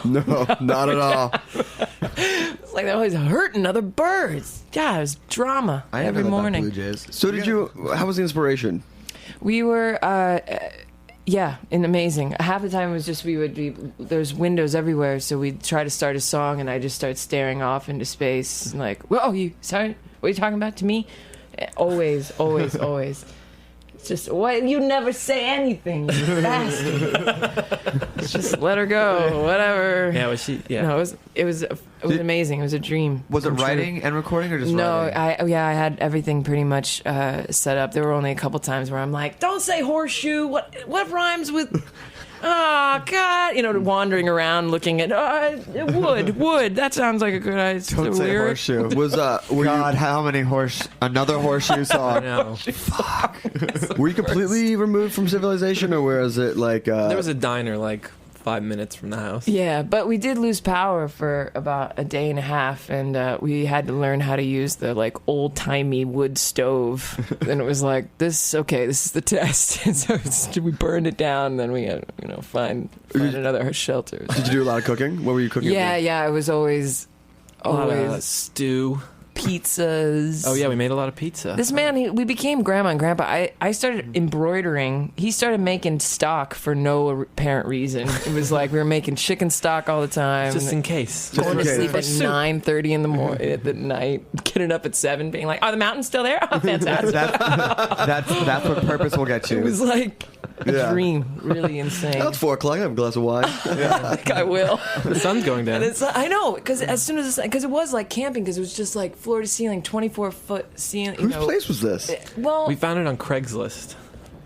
not at all. It's like they're always hurting other birds. Yeah, it was drama every morning. Blue jays. So how was the inspiration? We were, amazing. Half the time it was just there's windows everywhere, so we'd try to start a song, and I just start staring off into space, and like, whoa, sorry, what are you talking about to me? Always. It's just, what? You never say anything, you bastard. Just let her go, whatever. Yeah, was she? Yeah. No, it was amazing. It was a dream. Was it writing and recording or just writing? No, I had everything pretty much set up. There were only a couple times where I'm like, don't say horseshoe. What rhymes with? Oh God! Wandering around looking at wood. That sounds like a good idea. Don't say horseshoe. How many another horseshoe song? No. Fuck. Were you completely removed from civilization, or was it like? There was a diner like 5 minutes from the house. Yeah, but we did lose power for about a day and a half, and we had to learn how to use the old-timey wood stove. And it was like, this is the test. And so we burned it down, and then we had find another shelter. Did you do a lot of cooking? What were you cooking? Yeah, it was always stew. Pizzas. Oh yeah, we made a lot of pizza. This man, we became grandma and grandpa. I started embroidering. He started making stock for no apparent reason. It was like we were making chicken stock all the time, just in case. Going to sleep at 9:30 in the morning at the night, getting up at 7, being like, "Are the mountains still there? Oh, fantastic!" that's what purpose will get you. It was like a dream, really insane. Now it's 4 o'clock. I have a glass of wine. I think I will. The sun's going down. And I know, because as soon as it was like camping, because it was just like floor to ceiling, 24-foot ceiling. Whose place was this? Well, we found it on Craigslist.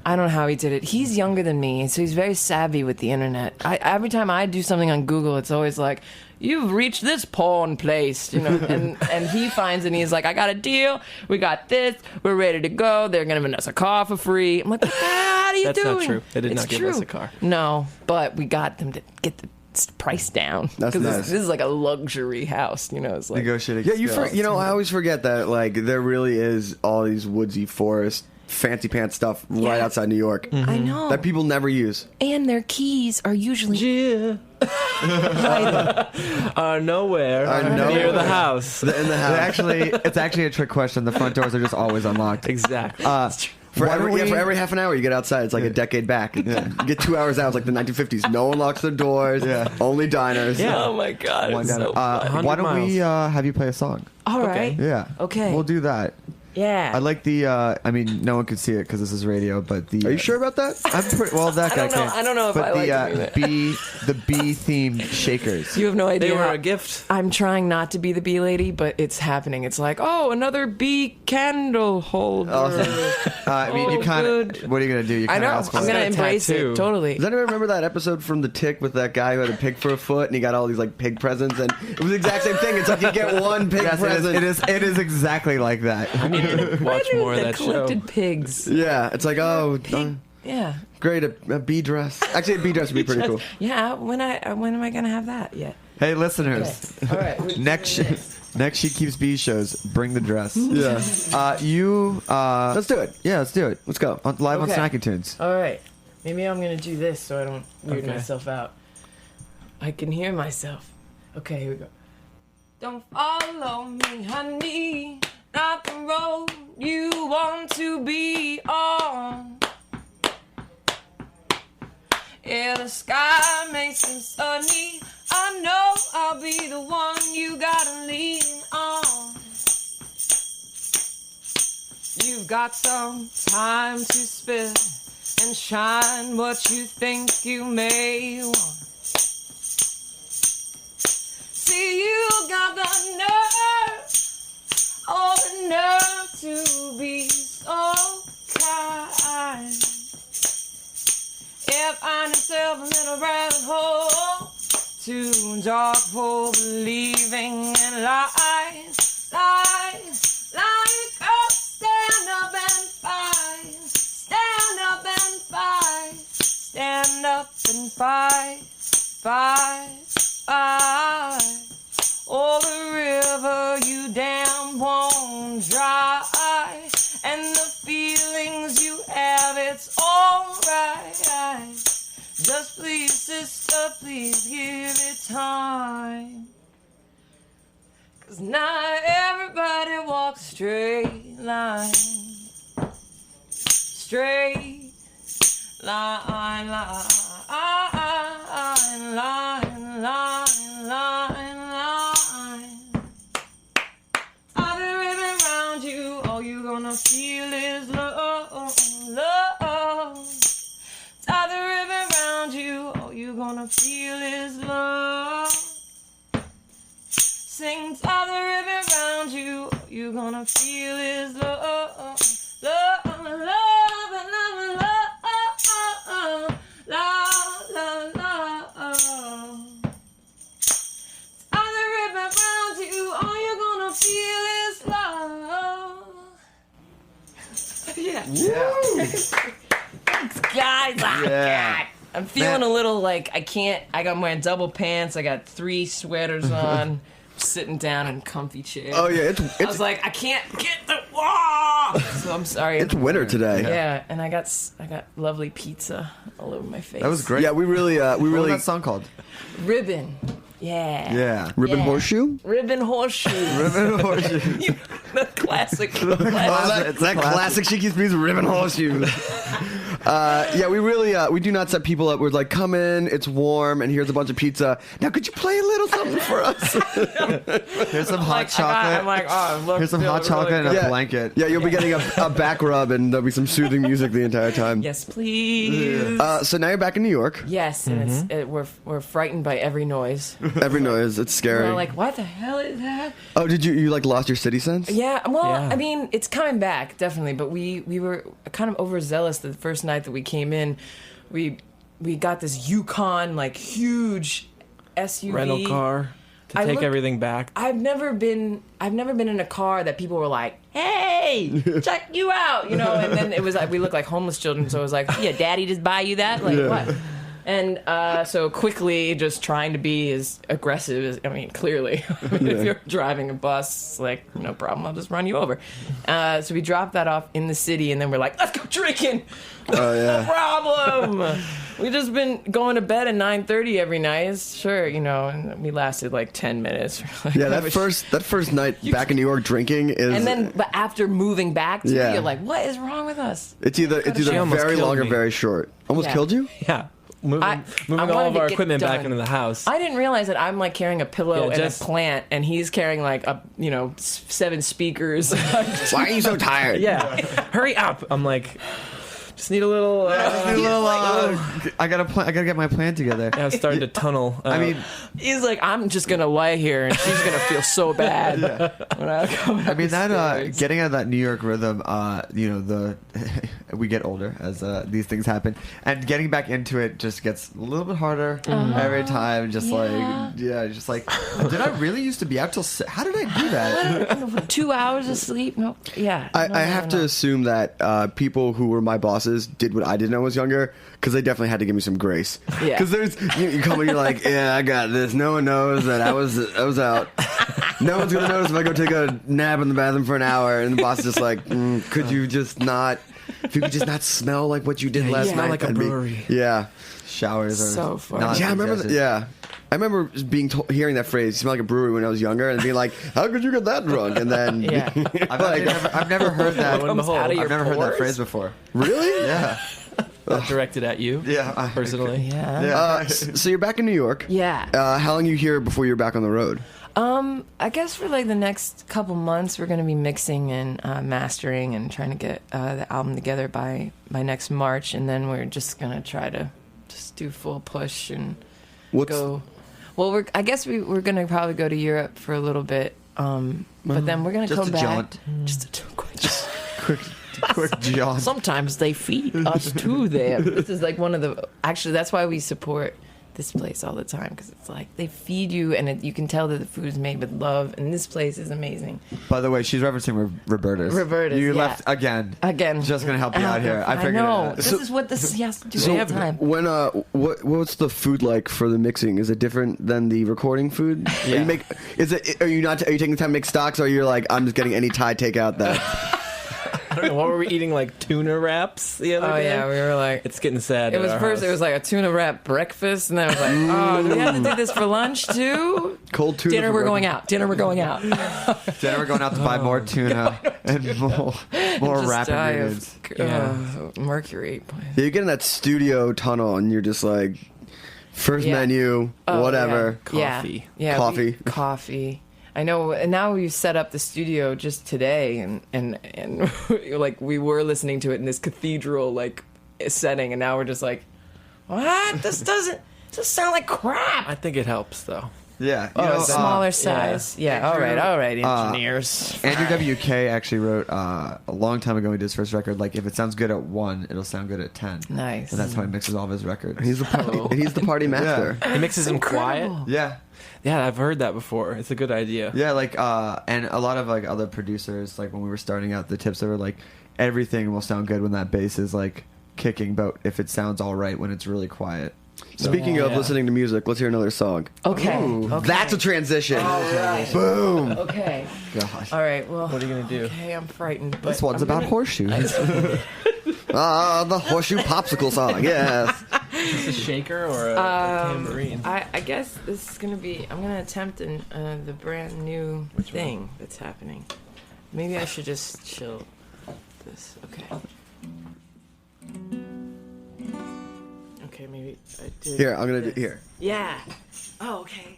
I don't know how he did it. He's younger than me, so he's very savvy with the internet. Every time I do something on Google, it's always like, "You've reached this porn place," and he finds it and he's like, "I got a deal. We got this. We're ready to go. They're gonna give us a car for free." I'm like, "How are you doing?" That's not true. They did not give us a car. No, but we got them to get the price down. That's nice. This is like a luxury house, It's like negotiating. Yeah, I always forget that there really is all these woodsy forest, fancy pants stuff right outside New York. Mm-hmm. I know that people never use, and their keys are usually are nowhere near the house. In the house. It's actually a trick question. The front doors are just always unlocked. Exactly. For every half an hour you get outside, it's like a decade back. You get 2 hours out, it's like the 1950s. No one locks their doors. Only diners. Yeah. Oh my God. It's so why don't we have you play a song? All right. Yeah. Okay. We'll do that. Yeah. I like the. I mean, no one could see it because this is radio, but the. Are you sure about that? I'm pretty well. That guy can't. I don't know if but I like the bee themed shakers. You have no idea. They were a gift. I'm trying not to be the bee lady, but it's happening. It's like, oh, another bee candle holder. I mean, you kind of. What are you gonna do? You I know. ask for I'm gonna embrace it totally. Does anyone remember that episode from The Tick with that guy who had a pig for a foot and he got all these like pig presents and it was the exact same thing. It's like you get one pig present. It is exactly like that. I need to watch more of that show. Collected pigs. Yeah, it's like yeah. Great, a bee dress. Actually, a bee dress would be pretty cool. Yeah. When am I gonna have that? Yeah. Hey, listeners. Okay. All right. Next She Keeps Bees shows. Bring the dress. Yeah. Let's do it. Yeah, let's do it. Let's go. Live on Snacky Tunes. All right. Maybe I'm gonna do this so I don't weird myself out. I can hear myself. Okay, here we go. Don't follow me, honey. Not the road you want to be on. Yeah, the sky may seem sunny. I know I'll be the one you gotta lean on. You've got some time to spend and shine what you think you may want. See, you got the nerve, oh, the nerve to be so kind. Yeah, find yourself a little rabbit hole, too dark for believing in lies, lies, like oh, stand up and fight, stand up and fight, stand up and fight, fight, fight. Oh, the river you damn won't dry, and the feelings you have, it's alright. Just please, sister, please give it time. 'Cause not everybody walks straight line. Straight line, line, line, line, line, line. I've been ripping around you, all you gonna feel is love, love. Tie the ribbon around you, all you gonna feel is love. Sing, tie the ribbon around you, all you gonna feel is love, love, love, love, love, love, love, love. Tie the ribbon around you, all you gonna feel is love. Yeah. Thanks, guys. Oh, God. I'm feeling a little like I'm wearing double pants. I got 3 sweaters on. Sitting down in comfy chairs. Oh, yeah. I was like, I can't get the wall. So I'm sorry. It's winter today. Yeah, and I got lovely pizza all over my face. That was great. Yeah, we really. What was that song called? Ribbon. Yeah. Yeah. Ribbon Horseshoe? Ribbon Horseshoe. Ribbon Horseshoe. The classic. That classic She Keeps Bees Ribbon Horseshoe. Yeah, we really we do not set people up. We're like, come in, it's warm, and here's a bunch of pizza. Now, could you play a little something for us? Here's some hot chocolate. I'm like, oh, look. Here's some hot chocolate and a blanket. Yeah, you'll be getting a back rub, and there'll be some soothing music the entire time. Yes, please. So now you're back in New York. Yes, and we're frightened by every noise. Every noise, it's scary. We're like, what the hell is that? Oh, did you like lost your city sense? Yeah, well, I mean, it's coming back, definitely, but we were kind of overzealous the first night that we came in. We got this Yukon, like, huge SUV. Rental car to take everything back. I've never been in a car that people were like, hey, check you out, you know, and then it was like, we looked like homeless children, so it was like, yeah, daddy just buy you that? Like, what? And so quickly just trying to be as aggressive as, I mean, clearly. If you're driving a bus, it's like, no problem, I'll just run you over. So we dropped that off in the city, and then we're like, let's go drinking. Oh, yeah. No problem. We've just been going to bed at 9:30 every night. Sure, you know, and we lasted like 10 minutes. Yeah, that first night back in New York drinking is... And then, but after moving back to you're like, what is wrong with us? It's either very long or very short. Almost killed you? Yeah. moving all wanted of to our get equipment back done. into the house. I didn't realize that I'm like carrying a pillow and a plant, and he's carrying like 7 speakers. Why are you so tired? Yeah, hurry up! I'm like, just need a little. I gotta get my plan together. I was starting to tunnel. I mean, he's like, I'm just gonna lie here, and she's gonna feel so bad. When I mean that getting out of that New York rhythm. We get older as these things happen, and getting back into it just gets a little bit harder every time. Just like, did I really used to be out till? How did I do that? 2 hours of sleep? No. Yeah. I have to assume that people who were my bosses did what I did when I was younger, because they definitely had to give me some grace. Yeah. Because you come and you're like, yeah, I got this. No one knows that I was out. No one's gonna notice if I go take a nap in the bathroom for an hour. And the boss is just like, could you just not? If you could just not smell like what you did last night. Smell like a brewery. Yeah. Showers are so fun. Yeah, I remember. I remember hearing that phrase, "Smell like a brewery," when I was younger, and being like, "How could you get that drunk?" And then, I've never heard that. Comes out of your I've never heard that pores? phrase before. Really? Yeah. Directed at you. Yeah. Personally. Yeah. So you're back in New York. Yeah. How long are you here before you're back on the road? I guess for like the next couple months, we're going to be mixing and mastering and trying to get the album together by next March, and then we're just going to try to just do full push and go. Well, I guess we're going to probably go to Europe for a little bit, but then we're going to come back. Jaunt. Just a quick jaunt. Sometimes they feed us to them. This is like one of the. Actually, that's why we support this place all the time, because it's like they feed you, and you can tell that the food is made with love, and this place is amazing. By the way, she's referencing Roberta's. yeah. You left again. Just gonna help you out here. I figured know. it out. This is what this has to do all the time. When what's the food like for the mixing? Is it different than the recording food? Yeah. Are you taking the time to make stocks, or you're like, I'm just getting any Thai takeout that? I don't know. What were we eating? Like tuna wraps the other day? Oh yeah, we were like, it's getting sad. It was first. It was like a tuna wrap breakfast, and then I was like, oh, do we have to do this for lunch too? Cold tuna. Dinner, we're going out. Dinner, we're going out. Dinner, we're going out to buy more tuna and more wrap ingredients. Mercury. Yeah, you get in that studio tunnel, and you're just like, first menu, whatever. Coffee. Yeah. Coffee. Coffee. I know, and now we set up the studio just today, and like we were listening to it in this cathedral like setting, and now we're just like, what? This doesn't sound like crap. I think it helps though. Yeah. Smaller size. Yeah. All right, engineers. Andrew WK actually wrote a long time ago when he did his first record, like, if it sounds good at 1, it'll sound good at 10. Nice. And that's how he mixes all of his records. He's the party master. Yeah. He mixes them quiet. Yeah. Yeah, I've heard that before. It's a good idea. Yeah, like, and a lot of like other producers, like when we were starting out, the tips, they were like, everything will sound good when that bass is like kicking, but if it sounds all right when it's really quiet. Speaking of listening to music, let's hear another song. Okay. That's a transition. Right. Boom. Okay. Gosh. All right. Well, what are you gonna do? Okay, I'm frightened. But This one's about horseshoes. The horseshoe popsicle song. Yes. Is this a shaker or a tambourine? I guess this is gonna be. I'm gonna attempt the brand new thing that's happening. Maybe I should just chill this. Okay. Okay, maybe I did. Here, I'm gonna do here. Yeah. Oh, okay.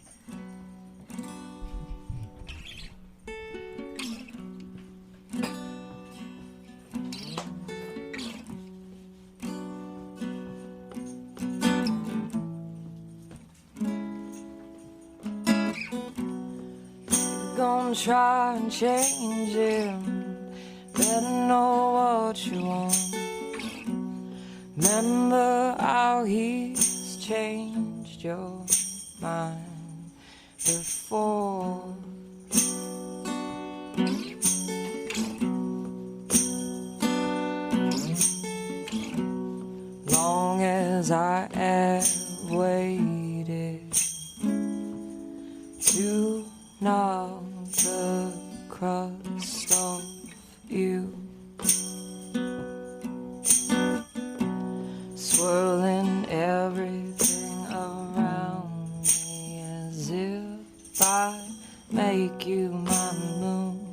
Gonna try and change him. Better know what you want. Remember how he's changed your mind before. Long as I have waited to knock the crust off you, swirling everything around me as if I make you my moon.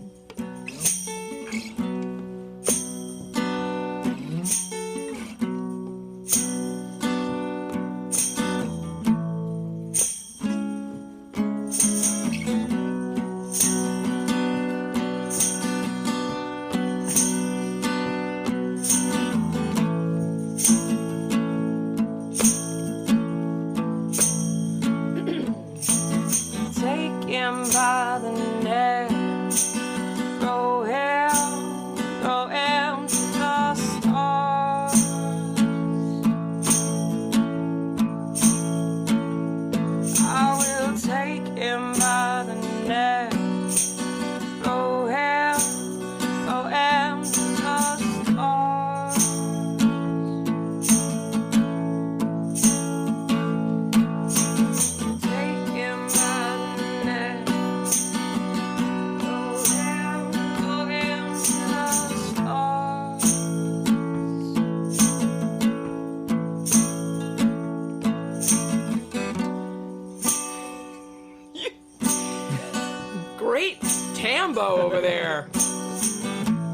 Tambo over there.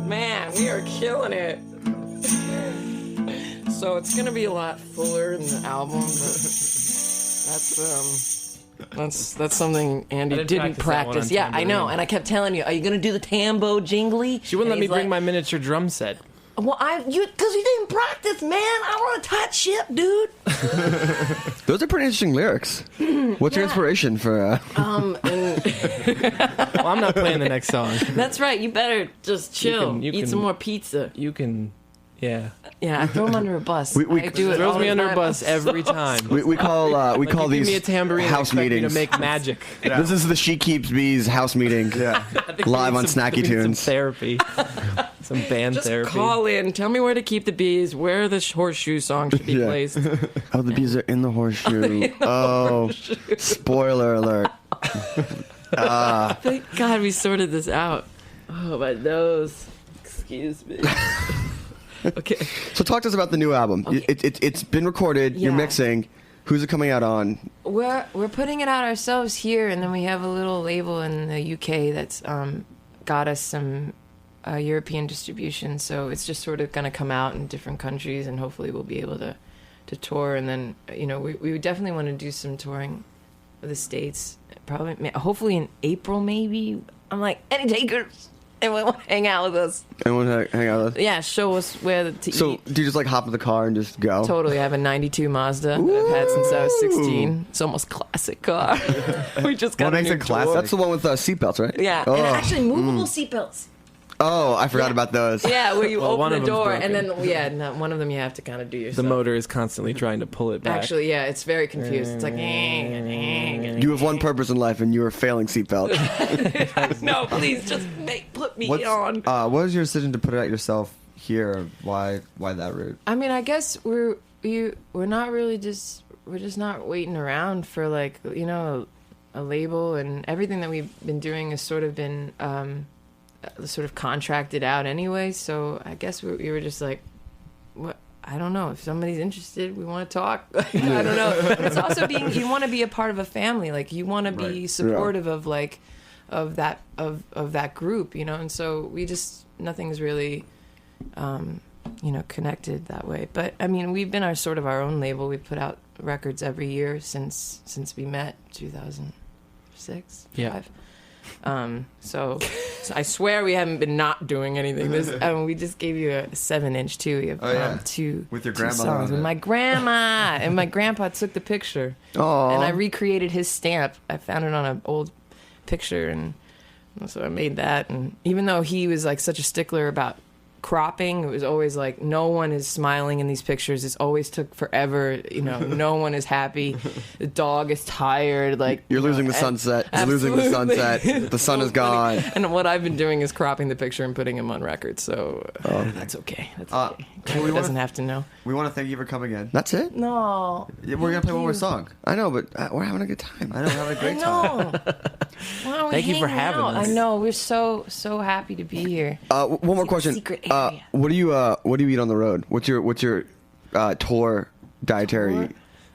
Man, we are killing it. So it's gonna be a lot fuller in the album, but that's something Andy didn't practice. Yeah, I know, and I kept telling you, are you gonna do the Tambo jingly? She wouldn't let me bring my miniature drum set. Well, because you didn't practice, man. I want a tight ship, dude. Those are pretty interesting lyrics. What's your inspiration for? Well, I'm not playing the next song. That's right. You better just chill. Eat some more pizza. You can, yeah. Yeah, I throw him under a bus. We I do it throws all me the under a time. bus every time. We call these give me a tambourine house and expect me meetings. to make magic. Yeah. This is the She Keeps Bees house meeting. Yeah, live on Snacky Tunes. Some therapy, some band Just therapy. call in. Tell me where to keep the bees. Where the horseshoe song should be placed. Oh, the bees are in the horseshoe. Spoiler alert. Thank God we sorted this out. Oh, my nose. Excuse me. Okay. So talk to us about the new album. Okay. It's been recorded. You're Yeah. mixing. Who's it coming out on? We're putting it out ourselves here, and then we have a little label in the UK that's got us some European distribution. So it's just sort of going to come out in different countries, and hopefully we'll be able to tour. And then we would definitely want to do some touring of the States. Probably, hopefully in April, maybe. I'm like, any takers? Anyone want to hang out with us? Anyone hang out with us? Yeah, show us where to eat. So do you just like hop in the car and just go? Totally. I have a 92 Mazda that I've had since I was 16. It's almost classic car. We just got What a makes new it classic? door. That's the one with seatbelts, right? Yeah, Oh. and actually movable seatbelts. Oh, I forgot about those. Yeah, where you Well, one open of the them's door broken. and then one of them you have to kind of do yourself. The motor is constantly trying to pull it back. Actually, yeah, it's very confused. It's like, You have one purpose in life, and you are failing seatbelt. no, please just put me on. What was your decision to put it out yourself here? Why that route? I mean, I guess we're not really we're just not waiting around for like a label, and everything that we've been doing has sort of been sort of contracted out anyway. So I guess we were just like, what? I don't know. If somebody's interested, we want to talk. I don't know. But it's also you want to be a part of a family. Like you want to be supportive of that group, and so nothing's really connected that way. But I mean, we've been our own label. We put out records every year since we met 2006. Yeah. 5. So I swear we haven't been not doing anything. We just gave you a 7-inch too. We have two with your two grandma songs on with it. my grandma, and my grandpa took the picture. Aww. And I recreated his stamp. I found it on an old picture, and so I made that. And even though he was like such a stickler about cropping, it was always like no one is smiling in these pictures. It's always took forever. No one is happy. The dog is tired. Like You're losing the sunset. You're losing the sunset. The sun is gone. And what I've been doing is cropping the picture and putting him on record. So that's okay. That's okay. He doesn't have to know. We want to thank you for coming in. That's it? No. Yeah, we're gonna play one more song. I know, but we're having a good time. I know, we're having a great I time. know. Why don't we Thank you for hang having out? us. I know. We're so very to be here. One more question. Secret area. What do you eat on the road? What's your tour dietary? Tour?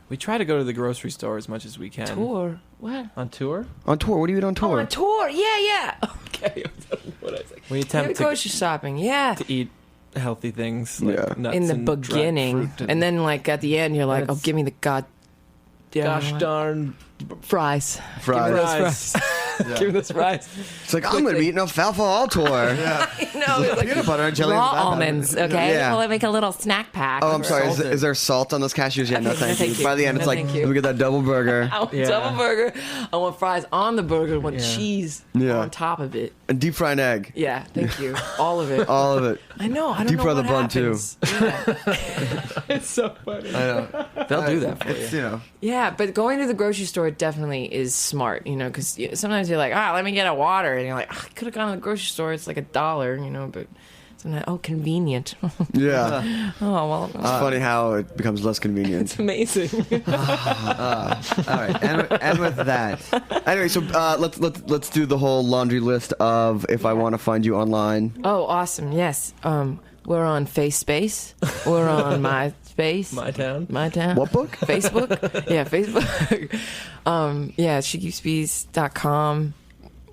We try to go to the grocery store as much as we can. Tour? What? On tour? On tour? What do you eat on tour? Oh, on tour? Yeah. Okay. What I was like. We attempt grocery shopping. Yeah. to eat healthy things like nuts In the and dried beginning, fruit and then like at the end, you're like, "Oh, give me the gosh darn fries. Fries. Give me those fries. Give me those fries." It's like, I'm going to be eating alfalfa all tour. No, it's like Peanut butter and jelly. raw is bad. almonds. Okay, Yeah. well, I make a little snack pack. Oh, I'm sorry. Is, Salted. is there salt on those cashews? Yeah, no, Okay, thank you. By the end, No, it's like, thank you. let me get that double burger. I want Yeah. double burger. I want fries on the burger. I want cheese Yeah. on top of it. And deep fried egg. Yeah, thank you. All of it. All of it. I know. I don't Deep know fry what the bun, too. happens. Yeah. It's so funny. I know. They'll do that for It's you. Yeah, but going to the grocery store definitely is smart, because sometimes you're like, let me get a water, and you're like, I could have gone to the grocery store. It's like $1, but sometimes, convenient. Yeah. Oh, well, It's funny how it becomes less convenient. it's amazing. All right, and with that, Anyway, so let's do the whole laundry list of if I want to find you online. Oh, awesome. Yes. We're on FaceSpace. We're on MySpace. My town. My town. What book? Facebook. Yeah, Facebook. SheKeepsBees.com,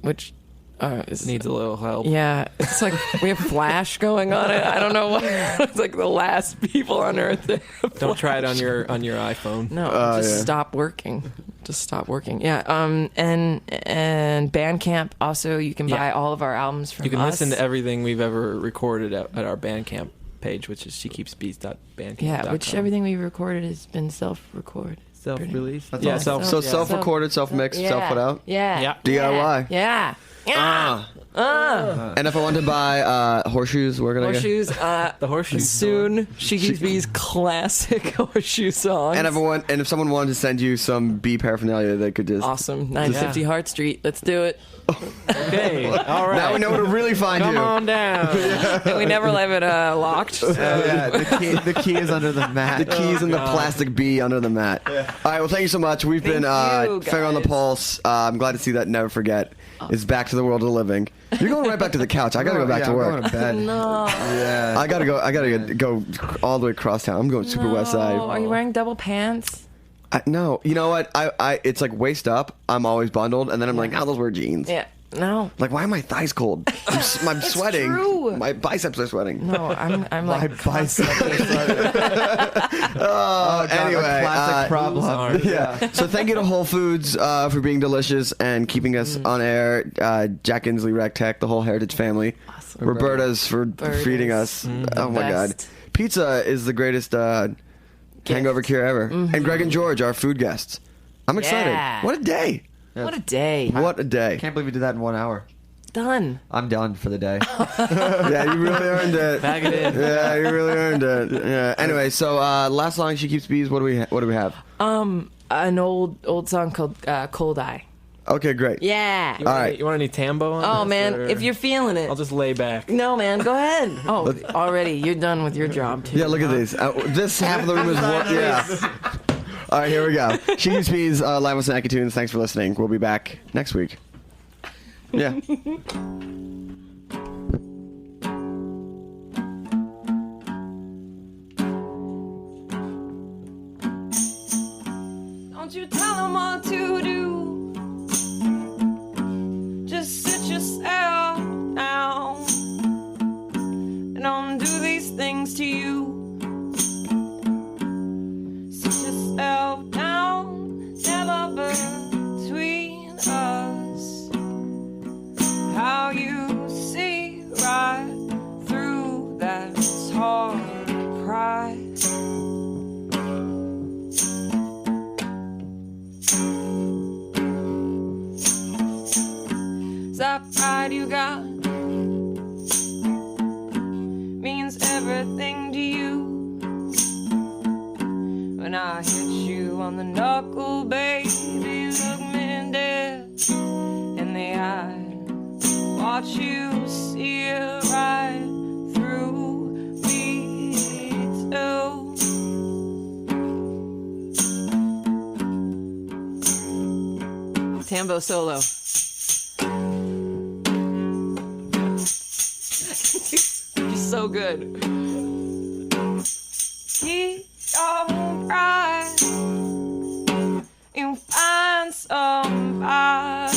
which needs a little help. Yeah, it's like we have Flash going on it. I don't know what. It's like the last people on Earth. Don't try it on your iPhone. No, just stop working. Just stop working. Yeah. And Bandcamp also, you can buy all of our albums from us. You can listen to everything we've ever recorded at our Bandcamp page, which is shekeepsbeats.bandcamp.com. Yeah, which everything we've recorded has been self-recorded. Self-released? Yeah, self-recorded, self-mixed, self-put out? Yeah. DIY? Yeah. And if I want to buy horseshoes, where can I go? Horseshoes. The horseshoes. Soon, She Keeps Bees classic horseshoe songs. And if someone wanted to send you some bee paraphernalia, they could just... Awesome. 950 Hart Street. Let's do it. Okay. All right. Now we know where to really find you. Come on down. We never leave it locked. The key is under the mat. The key's in the plastic bee under the mat. All right, well, thank you so much. We've been Finger on the Pulse. I'm glad to see that Never Forget is back to the world of living. You're going right back to the couch. I gotta go back to work. I'm going to bed. No. Yeah. I gotta go all the way across town. I'm going super west side. Are you wearing double pants? No, you know what? I it's like waist up. I'm always bundled, and then I'm like, those wear jeans. Yeah. No. Like, why are my thighs cold? I'm sweating. True. My biceps are sweating. No, I'm like My biceps are sweating. Anyway, classic problem. Yeah. So thank you to Whole Foods for being delicious and keeping us on air. Jack Inslee, Rec Tech, the whole Heritage family. Awesome. Roberta's for feeding us. Oh my God. Pizza is the greatest hangover cure ever. And Greg and George, our food guests. I'm excited. Yeah. What a day. What a day. What a day. I can't believe we did that in 1 hour. Done. I'm done for the day. Yeah, you really earned it. Bag it in. Yeah, you really earned it. Yeah. Anyway, so last song, She Keeps Bees. What do we have? An old song called Cold Eye. Okay, great. Yeah. All right. You want any tambo on Oh this, man, or- if you're feeling it. I'll just lay back. No man, go ahead. Oh, already you're done with your job too. Yeah, look at these. This half of the room is yeah. All right, here we go. She Keeps Bees, live with Snacky Tunes. Thanks for listening. We'll be back next week. Yeah. Don't you tell them what to do. Just sit yourself down and don't do these things to you. Sit yourself down, never between us. How you see right through that hard pride. That pride you got means everything to you. When I hit you on the knuckle, baby, look me dead in the eye. Watch you see it right through me too. Tambo solo. You're so good. Keep your pride. You find somebody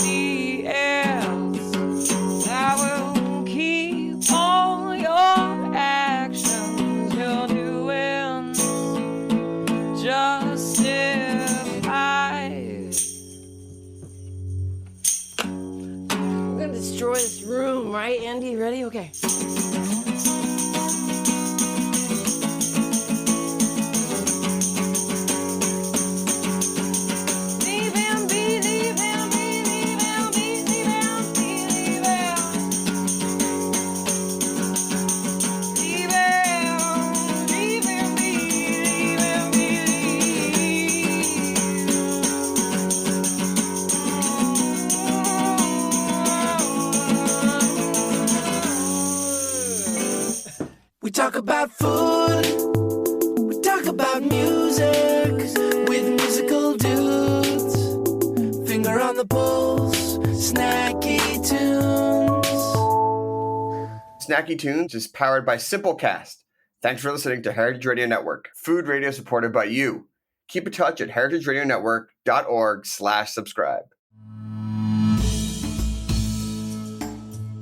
else that will keep all your actions you're doing justified. We're gonna destroy this room, right, Andy? Ready? Okay. Leave him be, leave him be, leave him be, leave him be, leave him. Leave him be, leave him be, We talk about food, we talk about music with musical dudes. Finger on the pulse, snacky tunes. Snacky Tunes is powered by Simplecast. Thanks for listening to Heritage Radio Network, food radio supported by you. Keep in touch at heritageradionetwork.org/subscribe.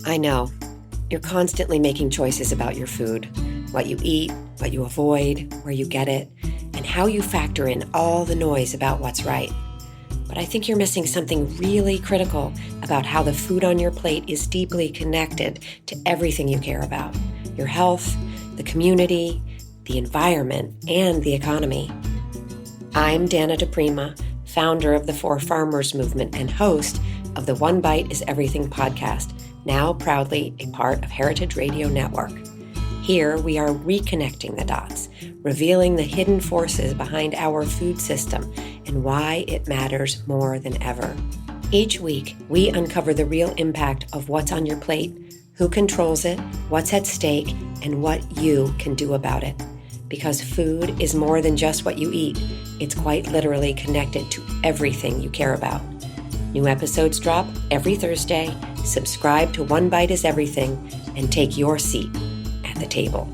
I know. You're constantly making choices about your food, what you eat, what you avoid, where you get it, and how you factor in all the noise about what's right. But I think you're missing something really critical about how the food on your plate is deeply connected to everything you care about: your health, the community, the environment, and the economy. I'm Dana DePrima, founder of the Four Farmers Movement and host of the One Bite is Everything podcast, now proudly a part of Heritage Radio Network. Here we are reconnecting the dots, revealing the hidden forces behind our food system and why it matters more than ever. Each week, we uncover the real impact of what's on your plate, who controls it, what's at stake, and what you can do about it. Because food is more than just what you eat. It's quite literally connected to everything you care about. New episodes drop every Thursday. Subscribe to One Bite is Everything and take your seat at the table.